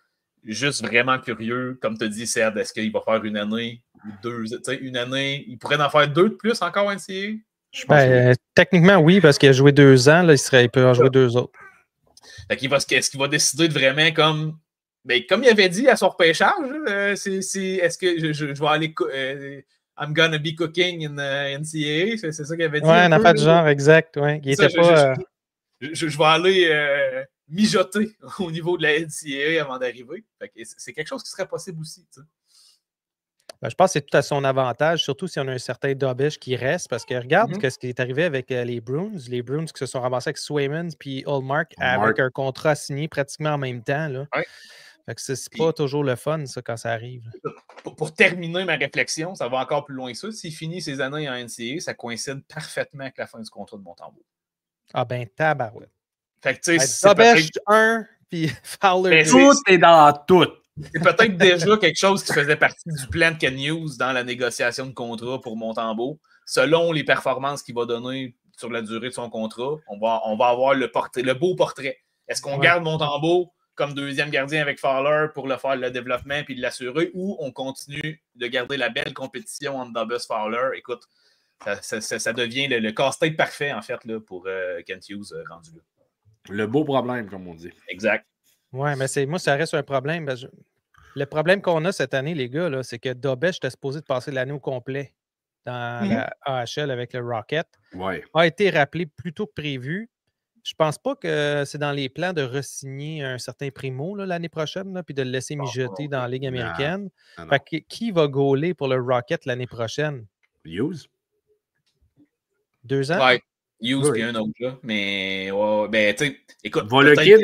Juste vraiment curieux, comme tu as dit, Serd, est-ce qu'il va faire une année ou 2? Une année, il pourrait en faire 2 de plus encore en NCAA? Techniquement, oui, parce qu'il a joué 2 ans, là, il peut en jouer 2 autres. Est-ce qu'il va décider de vraiment comme il avait dit à son repêchage, est-ce que je vais aller I'm gonna be cooking in NCAA? C'est ça qu'il avait dit. Ouais, un affaire du genre, exact. Ouais. Il était pas. Je vais aller mijoter au niveau de la NCAA avant d'arriver. C'est quelque chose qui serait possible aussi. Je pense que c'est tout à son avantage, surtout si on a un certain Dobesch qui reste, parce que regarde ce qui est arrivé avec les Bruins. Les Bruins qui se sont ramassés avec Swayman puis Ullmark avec un contrat signé pratiquement en même temps. Là. Ouais. Fait que c'est pas toujours le fun, ça, quand ça arrive. Pour terminer ma réflexion, ça va encore plus loin que ça. S'il finit ses années en NCAA, ça coïncide parfaitement avec la fin du contrat de Montembeault. Ah ben, tabarouette. Fait que, tu sais, Dobesch 1, puis Fowler 2. Tout est dans tout. C'est peut-être déjà quelque chose qui faisait partie du plan de Ken Hughes dans la négociation de contrat pour Montembeault. Selon les performances qu'il va donner sur la durée de son contrat, on va avoir le beau portrait. Est-ce qu'on garde Montembeault comme deuxième gardien avec Fowler pour le faire le développement puis de l'assurer, ou on continue de garder la belle compétition entre Dubas et Fowler? Écoute, ça devient le casse-tête parfait, en fait, là, pour Kent Hughes rendu là. Le beau problème, comme on dit. Exact. Oui, mais moi, ça reste un problème. Le problème qu'on a cette année, les gars, c'est que Dubas était supposé de passer l'année au complet dans la AHL avec le Rocket. Ouais. A été rappelé plus tôt que prévu. Je pense pas que c'est dans les plans de re-signer un certain Primo l'année prochaine, puis de le laisser mijoter dans la Ligue américaine. Non. Fait que, qui va gauler pour le Rocket l'année prochaine? Hughes? 2 ans? Ouais. Hughes puis un autre, là. Mais, ben, tu sais, écoute. Volokin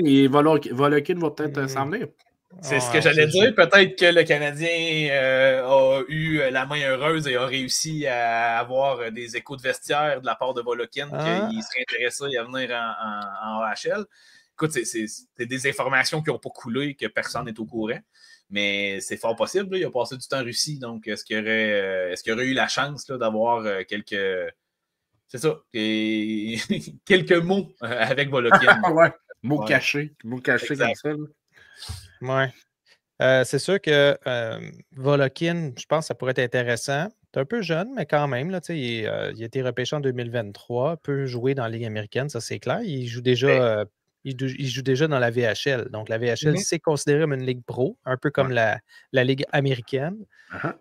va peut-être s'en venir. C'est ce que j'allais dire. Peut-être que le Canadien a eu la main heureuse et a réussi à avoir des échos de vestiaire de la part de Volokin, qu'il serait intéressé à venir en AHL. Écoute, c'est des informations qui n'ont pas coulé, que personne n'est au courant. Mais c'est fort possible. Là. Il a passé du temps en Russie. Donc, est-ce qu'il y aurait eu la chance d'avoir quelques... C'est ça. Quelques mots avec Volokin. Ouais. Mots cachés. Mots cachés comme ça. Oui. C'est sûr que Volokin, je pense que ça pourrait être intéressant. C'est un peu jeune, mais quand même, là, il a été repêché en 2023, peut jouer dans la Ligue américaine, ça c'est clair. Il joue déjà, il joue déjà dans la VHL. Donc, la VHL, c'est considéré comme une Ligue pro, un peu comme la Ligue américaine.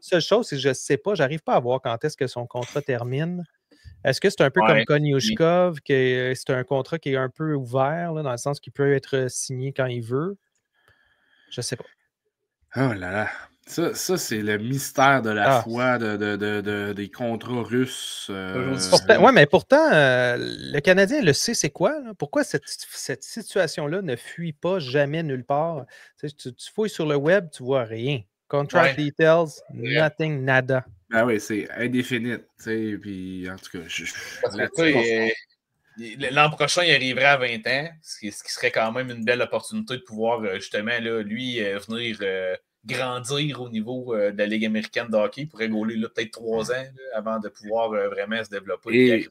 Seule chose, c'est que je ne sais pas, j'arrive pas à voir quand est-ce que son contrat termine. Est-ce que c'est un peu comme Konyushkov, que c'est un contrat qui est un peu ouvert, là, dans le sens qu'il peut être signé quand il veut? Je sais pas. Oh là là. Ça c'est le mystère de la foi des contrats russes. Oui, mais pourtant, le Canadien le sait, c'est quoi? Là? Pourquoi cette situation-là ne fuit pas jamais nulle part? Tu fouilles sur le web, tu vois rien. Contract details, nothing, nada. Ben oui, c'est indéfini. Puis en tout cas, l'an prochain, il arriverait à 20 ans, ce qui serait quand même une belle opportunité de pouvoir justement, là, lui, venir grandir au niveau de la Ligue américaine de hockey. Il pourrait gauler peut-être 3 ans là, avant de pouvoir vraiment se développer.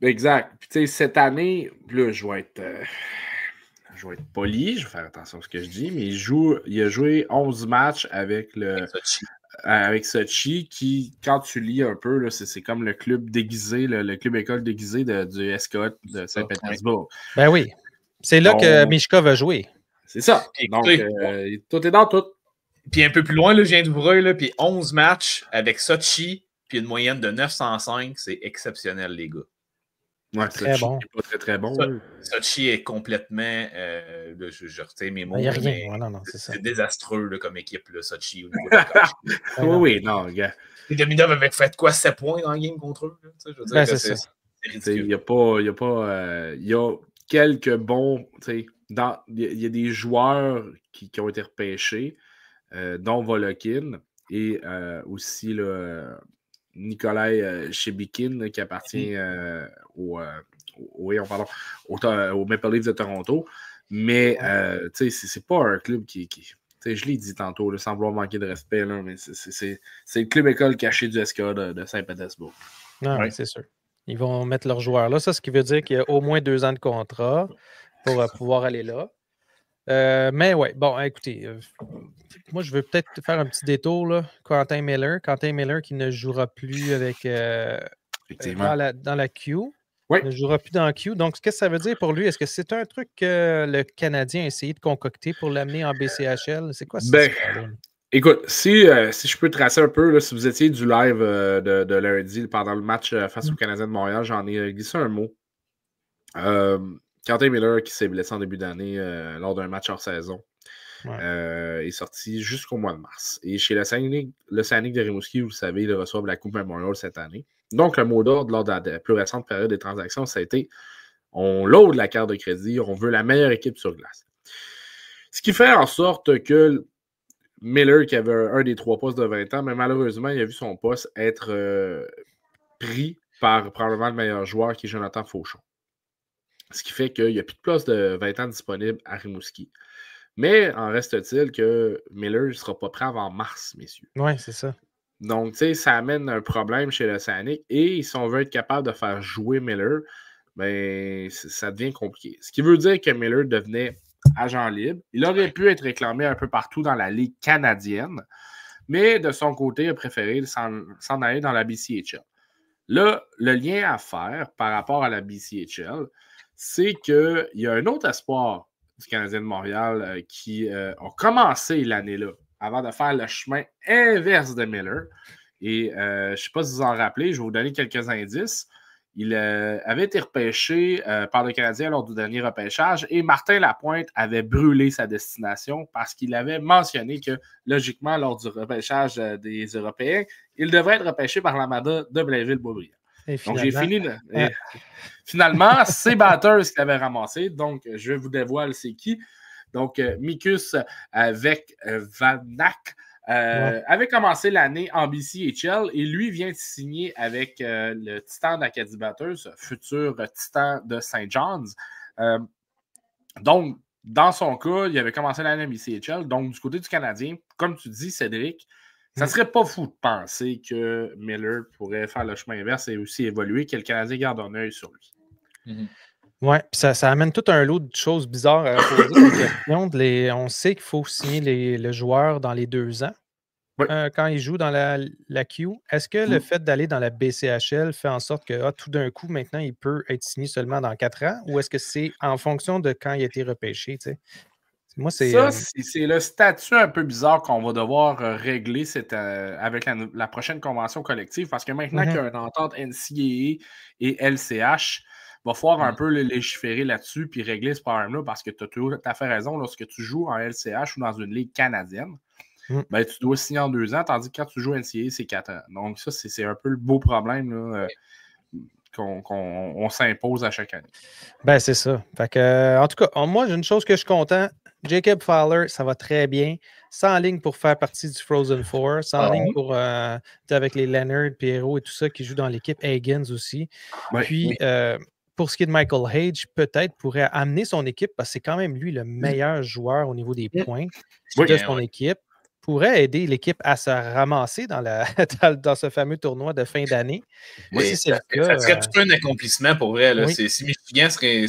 Exact. Puis tu sais, cette année, là, je vais être poli, je vais faire attention à ce que je dis, mais il a joué 11 matchs avec Sochi, qui, quand tu lis un peu, là, c'est comme le club déguisé, le club école déguisé du SKA de Saint-Pétersbourg. Ben oui. C'est là que Mishka va jouer. C'est ça. Donc, tout est dans tout. Puis un peu plus loin, là, je viens d'ouvrir, puis 11 matchs avec Sochi, puis une moyenne de 905, c'est exceptionnel, les gars. Ouais, très Sochi bon. n'est pas très, très bon. Sochi est complètement... je retiens mes mots. Il n'y a rien. Non, c'est désastreux là, comme équipe, là, Sochi, au niveau de la coach. Oui, non, gars. Et Demidov avait fait quoi, 7 points dans le game contre eux? Là, je veux dire que c'est ridicule. Il y a quelques bons... Il y a des joueurs qui ont été repêchés, dont Volokin, et aussi Nikolai Shebikin, qui appartient au Maple Leafs de Toronto. Mais c'est pas un club qui je l'ai dit tantôt, là, sans vouloir manquer de respect, là, mais c'est le club école caché du SKA de Saint-Pétersbourg. Non, c'est sûr. Ils vont mettre leurs joueurs là. Ça, ce qui veut dire qu'il y a au moins 2 ans de contrat pour pouvoir aller là. Mais ouais, bon, écoutez, moi, je veux peut-être faire un petit détour, là. Quentin Miller qui ne jouera plus avec dans la Q. Oui. Ne jouera plus dans la Q. Donc, qu'est-ce que ça veut dire pour lui? Est-ce que c'est un truc que le Canadien a essayé de concocter pour l'amener en BCHL? C'est quoi ça? Écoute, si je peux tracer un peu, là, si vous étiez du live de lundi pendant le match face au Canadien de Montréal, j'en ai glissé un mot. Quentin Miller, qui s'est blessé en début d'année lors d'un match hors saison, est sorti jusqu'au mois de mars. Et chez le Saguenay de Rimouski, vous le savez, ils reçoivent la Coupe Memorial cette année. Donc, le mot d'ordre lors de la plus récente période des transactions, ça a été on load la carte de crédit, on veut la meilleure équipe sur glace. Ce qui fait en sorte que Miller, qui avait un des 3 postes de 20 ans, mais malheureusement, il a vu son poste être pris par probablement le meilleur joueur qui est Jonathan Fauchon. Ce qui fait qu'il n'y a plus de place de 20 ans disponible à Rimouski. Mais en reste-t-il que Miller ne sera pas prêt avant mars, messieurs. Oui, c'est ça. Donc, tu sais, ça amène un problème chez le Saguenay. Et si on veut être capable de faire jouer Miller, ben, ça devient compliqué. Ce qui veut dire que Miller devenait agent libre. Il aurait pu être réclamé un peu partout dans la Ligue canadienne, mais de son côté, il a préféré s'en aller dans la BCHL. Là, le lien à faire par rapport à la BCHL, c'est qu'il y a un autre espoir du Canadien de Montréal qui a commencé l'année-là, avant de faire le chemin inverse de Miller. Et je ne sais pas si vous en rappelez, je vais vous donner quelques indices. Il avait été repêché par le Canadien lors du dernier repêchage et Martin Lapointe avait brûlé sa destination parce qu'il avait mentionné que, logiquement, lors du repêchage des Européens, il devrait être repêché par l'Armada de Blainville-Boisbriand. Donc, j'ai fini. Finalement, c'est Batters qui l'avait ramassé. Donc, je vous dévoile c'est qui. Donc, Mikus avec Vanak avait commencé l'année en BCHL et lui vient de signer avec le Titan d'Acadie Batters, futur Titan de St. John's. Donc, dans son cas, il avait commencé l'année en BCHL. Donc, du côté du Canadien, comme tu dis, Cédric, ça serait pas fou de penser que Miller pourrait faire le chemin inverse et aussi évoluer, que le Canadien garde un œil sur lui. Oui, puis ça amène tout un lot de choses bizarres à poser comme question. On sait qu'il faut signer le joueur dans les 2 ans quand il joue dans la Q. Est-ce que le fait d'aller dans la BCHL fait en sorte que tout d'un coup, maintenant, il peut être signé seulement dans 4 ans ou est-ce que c'est en fonction de quand il a été repêché? T'sais? Moi, c'est le statut un peu bizarre qu'on va devoir régler avec la prochaine convention collective parce que maintenant qu'il y a une entente NCAA et LCH, il va falloir un peu légiférer là-dessus puis régler ce problème-là parce que tu as tout à fait raison. Lorsque tu joues en LCH ou dans une ligue canadienne, ben, tu dois signer en 2 ans, tandis que quand tu joues NCAA, c'est 4 ans. Donc, ça, c'est un peu le beau problème là, qu'on s'impose à chaque année. Ben, c'est ça. Fait que, en tout cas, moi, j'ai une chose que je suis content. Jacob Fowler, ça va très bien. Sans ligne pour faire partie du Frozen Four. Sans ligne pour avec les Leonard, Pierrot et tout ça qui jouent dans l'équipe. Higgins aussi. Puis, pour ce qui est de Michael Hage, peut-être pourrait amener son équipe parce que c'est quand même lui le meilleur joueur au niveau des points de son équipe. Pourrait aider l'équipe à se ramasser dans ce fameux tournoi de fin d'année. Oui, ça serait tout un accomplissement pour vrai. Là. Si Michigan serait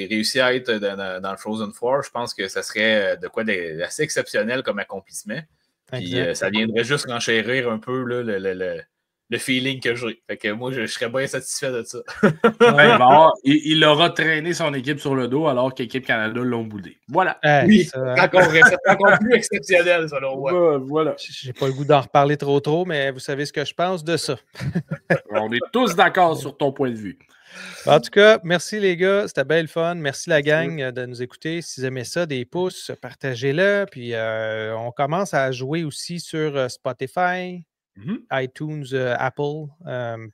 réussi à être dans le Frozen Four, je pense que ça serait de quoi d'assez exceptionnel comme accomplissement. Puis ça viendrait juste renchérir un peu là, le feeling que j'ai. Fait que moi, je serais bien satisfait de ça. Il aura traîné son équipe sur le dos alors qu'Équipe Canada l'ont boudé. Voilà. Oui, c'est encore plus exceptionnel, selon moi. Voilà. J'ai pas le goût d'en reparler trop, mais vous savez ce que je pense de ça. On est tous d'accord sur ton point de vue. En tout cas, merci les gars, c'était bien le fun. Merci la gang de nous écouter. Si vous aimez ça, des pouces, partagez-le. Puis on commence à jouer aussi sur Spotify, iTunes, Apple,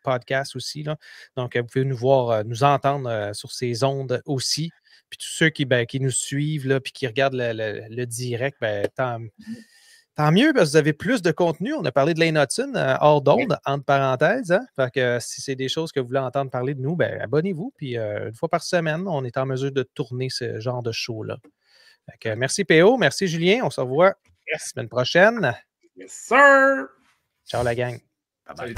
Podcast aussi. Là. Donc, vous pouvez nous voir, nous entendre sur ces ondes aussi. Puis tous ceux qui nous suivent là, puis qui regardent le direct, tant mieux parce que vous avez plus de contenu. On a parlé de Lane Hudson hors d'onde, entre parenthèses. Hein? Fait que si c'est des choses que vous voulez entendre parler de nous, abonnez-vous. Puis une fois par semaine, on est en mesure de tourner ce genre de show-là. Fait que, merci PO, merci Julien. On se revoit la semaine prochaine. Yes, sir! Ciao la gang. Bye-bye.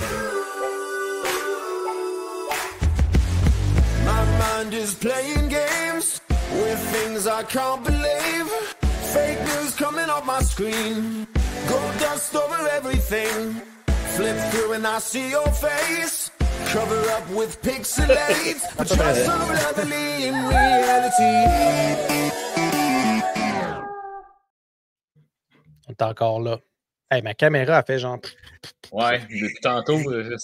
My mind is playing games with things I can't believe. Fake news coming off my screen. Gold dust over everything. Flip through and I see your face. Cover up with pixelates. But you're so lovely in reality. On est encore là. Hey, ma caméra a fait genre. Ouais, depuis tantôt, je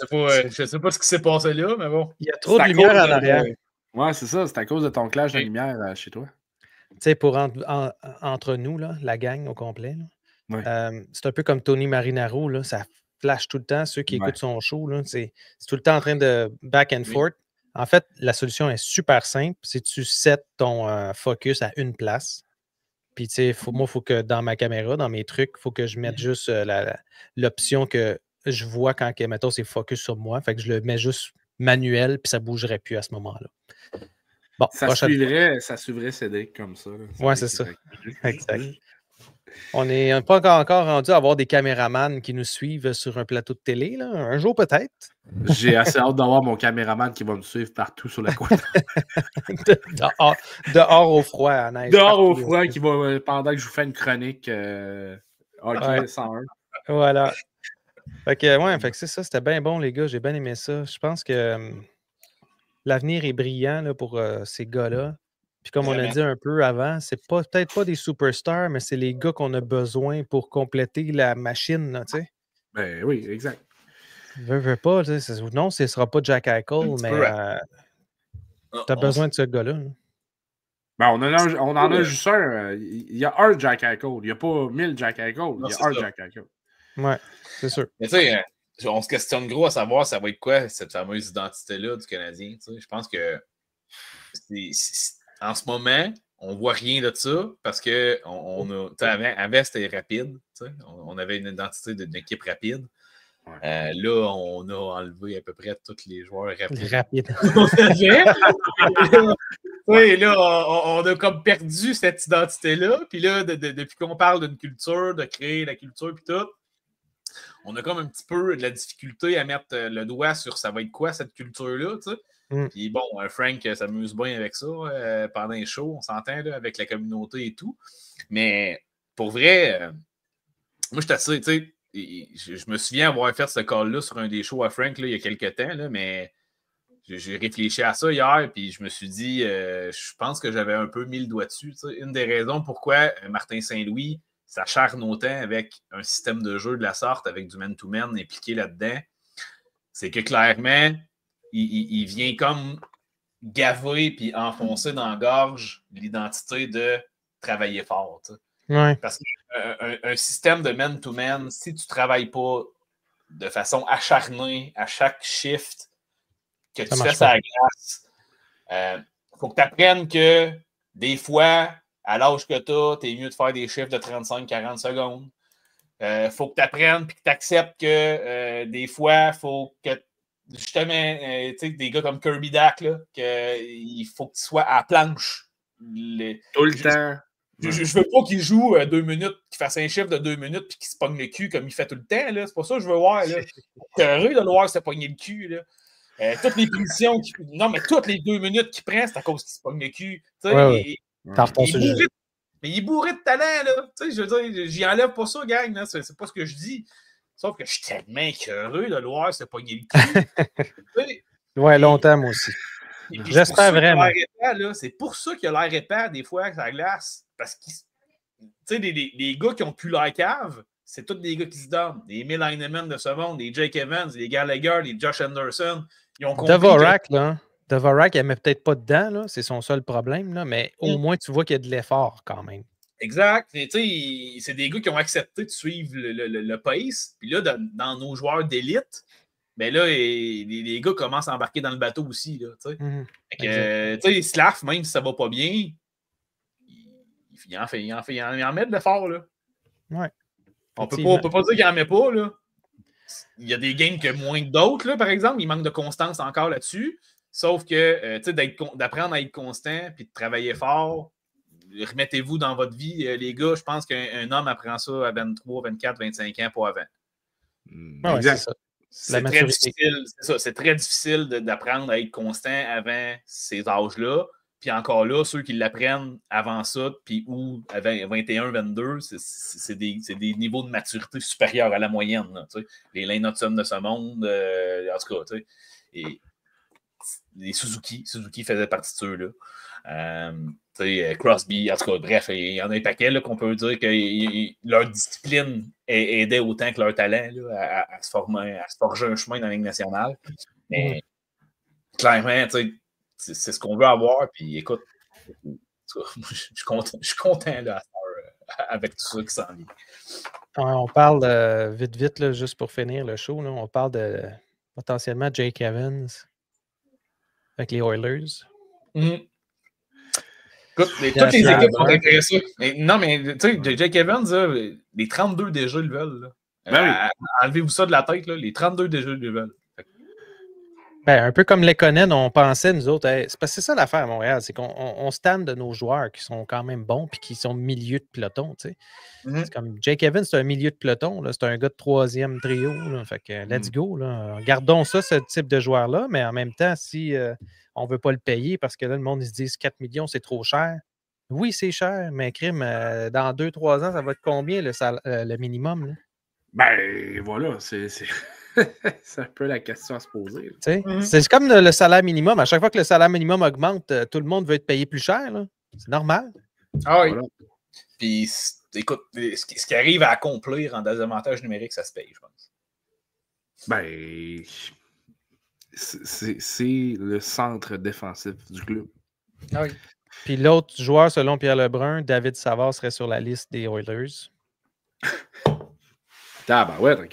sais pas ce qui s'est passé là, mais bon. Il y a trop de lumière en arrière. Ouais, c'est ça, c'est à cause de ton clash de lumière chez toi. Tu sais, pour entre nous, là, la gang au complet, là, c'est un peu comme Tony Marinaro, là, ça flash tout le temps. Ceux qui écoutent son show, là, c'est tout le temps en train de back and forth. En fait, la solution est super simple. C'est tu sets ton focus à une place. Puis, tu sais, moi, il faut que dans ma caméra, dans mes trucs, il faut que je mette juste l'option que je vois quand, mettons, c'est focus sur moi. Fait que je le mets juste manuel, puis ça ne bougerait plus à ce moment-là. Bon, ça suivrait Cédric comme ça. Ouais, c'est ça. Exact. On n'est pas encore rendu à avoir des caméramans qui nous suivent sur un plateau de télé. Là. Un jour, peut-être. J'ai assez hâte d'avoir mon caméraman qui va me suivre partout sur la côte. Dehors au froid, à neige. Dehors au froid, qui va, pendant que je vous fais une chronique Ouais. 101. Voilà. Fait que c'est ça, c'était bien bon, les gars. J'ai bien aimé ça. Je pense que l'avenir est brillant là, pour ces gars-là. Puis comme on a dit un peu avant, c'est peut-être pas des superstars, mais c'est les gars qu'on a besoin pour compléter la machine, là, tu sais. Ben oui, exact. Veux pas, non, ce ne sera pas Jack Eichel, mais tu as besoin de ce gars-là. Hein. Ben, on en a juste un. Il y a un Jack Eichel. Il n'y a pas 1000 Jack Eichel. Il y a un Jack Eichel. Ouais, c'est sûr. Mais tu sais, on se questionne gros à savoir ça va être quoi cette fameuse identité-là du Canadien. T'sais. Je pense que en ce moment, on ne voit rien de ça parce que avant c'était rapide. On avait une identité d'une équipe rapide. Ouais. Là, on a enlevé à peu près tous les joueurs rapides. Oui, là, on a comme perdu cette identité-là. Puis là, depuis qu'on parle d'une culture, de créer la culture puis tout, on a comme un petit peu de la difficulté à mettre le doigt sur ça va être quoi cette culture-là, tu sais. Puis bon, Frank s'amuse bien avec ça pendant les shows, on s'entend là, avec la communauté et tout. Mais pour vrai, moi, je suis assez, tu sais, je me souviens avoir fait ce call-là sur un des shows à Frank là, il y a quelques temps, là, mais j'ai réfléchi à ça hier, puis je me suis dit, je pense que j'avais un peu mis le doigt dessus. Tu sais. Une des raisons pourquoi Martin Saint-Louis s'acharne autant avec un système de jeu de la sorte, avec du man-to-man impliqué là-dedans, c'est que clairement, il vient comme gaver puis enfoncer dans la gorge l'identité de travailler fort. Tu sais. Ouais. Parce qu'un système de man-to-man, si tu ne travailles pas de façon acharnée à chaque shift que tu fais ça à la glace, faut que tu apprennes que des fois, à l'âge que tu as, tu es mieux de faire des chiffres de 35-40 secondes. Faut que tu apprennes et que tu acceptes que des fois, il faut que justement, tu sais, des gars comme Kirby Dack, il faut que tu sois à la planche. Tout le temps. Je veux pas qu'il joue 2 minutes, qu'il fasse un chiffre de 2 minutes puis qu'il se pogne le cul comme il fait tout le temps. Là. C'est pas ça que je veux voir. C'est heureux de le voir se pogner le cul. Là. Toutes les positions, non, mais toutes les 2 minutes qu'il prend, c'est à cause qu'il se pogne le cul. Mais il est bourré de talent. Là. Je veux dire, j'y enlève pas ça, gang. Là. C'est pas ce que je dis. Sauf que je suis tellement heureux de le voir se pogner le cul. Ouais, longtemps, moi aussi. J'espère vraiment. C'est pour ça qu'il a l'air épais des fois avec la glace. Parce que les gars qui ont pu l'air cave, c'est tous des gars qui se donnent. Les Emil Heinemann de ce monde, les Jake Evans, les Gallagher, les Josh Anderson. Ils ont compris. Dvorak, il ne met peut-être pas dedans, là, c'est son seul problème, là, mais au moins tu vois qu'il y a de l'effort quand même. Exact. C'est des gars qui ont accepté de suivre le pace. Puis là, dans nos joueurs d'élite, ben là, les gars commencent à embarquer dans le bateau aussi. Là, Slav, même si ça va pas bien, il en met de l'effort. Là. Ouais. On peut pas dire qu'il n'en met pas. Là. Il y a des games que moins que d'autres, là, par exemple. Il manque de constance encore là-dessus. Sauf que d'apprendre à être constant et de travailler fort, remettez-vous dans votre vie, les gars. Je pense qu'un homme apprend ça à 23, 24, 25 ans, pas avant. Exact. C'est très difficile. C'est très difficile d'apprendre à être constant avant ces âges-là. Puis encore là, ceux qui l'apprennent avant ça, puis ou avant 21, 22, c'est des niveaux de maturité supérieurs à la moyenne. Là, les Lane Hudson de ce monde, en tout cas, et les Suzuki faisaient partie de ceux-là. Crosby, en tout cas, bref, il y en a un paquet qu'on peut dire que leur discipline aidait autant que leur talent là, à se forger un chemin dans la Ligue nationale. Mais clairement, c'est ce qu'on veut avoir. Puis écoute, je suis content là, avec tout ça qui s'en vient. On parle vite, là, juste pour finir le show. Là, on parle de potentiellement Jake Evans avec les Oilers. Écoute, toutes les équipes sont intéressées. Non, mais tu sais, Jake Evans, là, les 32 déjà, ils veulent. Là. Enlevez-vous ça de la tête. Là, les 32 déjà, ils veulent. Ben, un peu comme Lekonen, on pensait, nous autres, c'est parce que c'est ça l'affaire à Montréal, c'est qu'on se tanne de nos joueurs qui sont quand même bons puis qui sont milieu de peloton, tu sais. C'est comme Jake Evans, c'est un milieu de peloton, là, c'est un gars de 3e trio, là, fait que let's go, là. Gardons ça, ce type de joueur-là, mais en même temps, si on ne veut pas le payer parce que là, le monde, ils se disent 4 millions, c'est trop cher. Oui, c'est cher, mais crime, dans 2-3 ans, ça va être combien le minimum, là? Ben, voilà, c'est un peu la question à se poser. C'est comme le salaire minimum. À chaque fois que le salaire minimum augmente, tout le monde veut être payé plus cher. C'est normal. Ah oui. Voilà. Puis, écoute, ce qui arrive à accomplir en désavantage numérique, ça se paye, je pense. Ben, c'est le centre défensif du club. Ah oui. Puis l'autre joueur, selon Pierre Lebrun, David Savard serait sur la liste des Oilers. Ah, ben ouais, OK.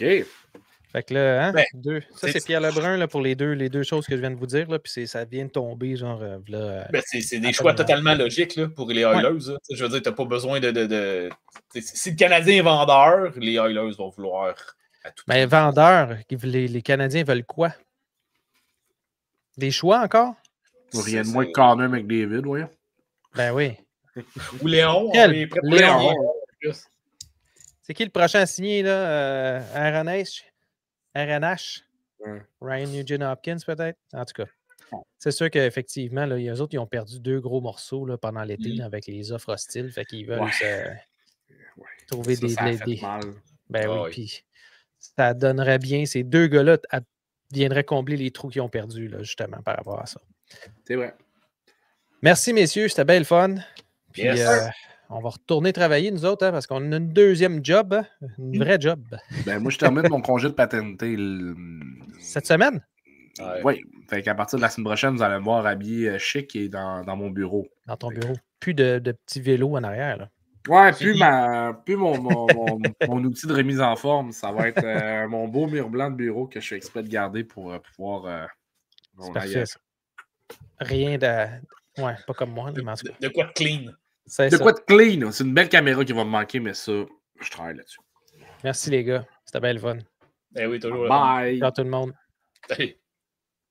Fait que là, hein, Ben, ça, c'est Pierre Lebrun là, pour les deux choses que je viens de vous dire. Là, puis ça vient de tomber, genre, là. Ben, c'est des choix totalement logiques là, pour les Oilers. Ouais. Je veux dire, tu n'as pas besoin de... Si le Canadien est vendeur, les Oilers vont vouloir à tout prix. Mais vendeur, les Canadiens veulent quoi? Des choix encore? Rien de moins que Connor McDavid, oui. Ben oui. Ou Léon. Léon. C'est qui le prochain à signer, là? RNH? Ryan Nugent-Hopkins, peut-être? En tout cas, c'est sûr qu'effectivement, les autres, ils ont perdu 2 gros morceaux là, pendant l'été là, avec les offres hostiles. Fait qu'ils veulent trouver des... mal. Ben oui, puis ça donnerait bien. Ces 2 gars-là viendraient combler les trous qu'ils ont perdus, là, justement, par rapport à ça. C'est vrai. Merci, messieurs. C'était bien le fun. Puis, yes. on va retourner travailler, nous autres, hein, parce qu'on a une deuxième job, hein, une vraie job. Ben, moi, je termine mon congé de paternité cette semaine? Oui. Fait qu'à partir de la semaine prochaine, vous allez me voir habillé chic et dans mon bureau. Dans ton bureau. Plus de petits vélos en arrière, là. Ouais, plus mon outil de remise en forme. Ça va être mon beau mur blanc de bureau que je suis exprès de garder pour pouvoir... c'est parfait, ça. Rien de... Ouais, pas comme moi. De quoi de clean. De quoi de clean. C'est une belle caméra qui va me manquer, mais ça, je travaille là-dessus. Merci, les gars. C'était bien le fun. Ben oui, toujours. Bye. Ciao tout le monde. Salut.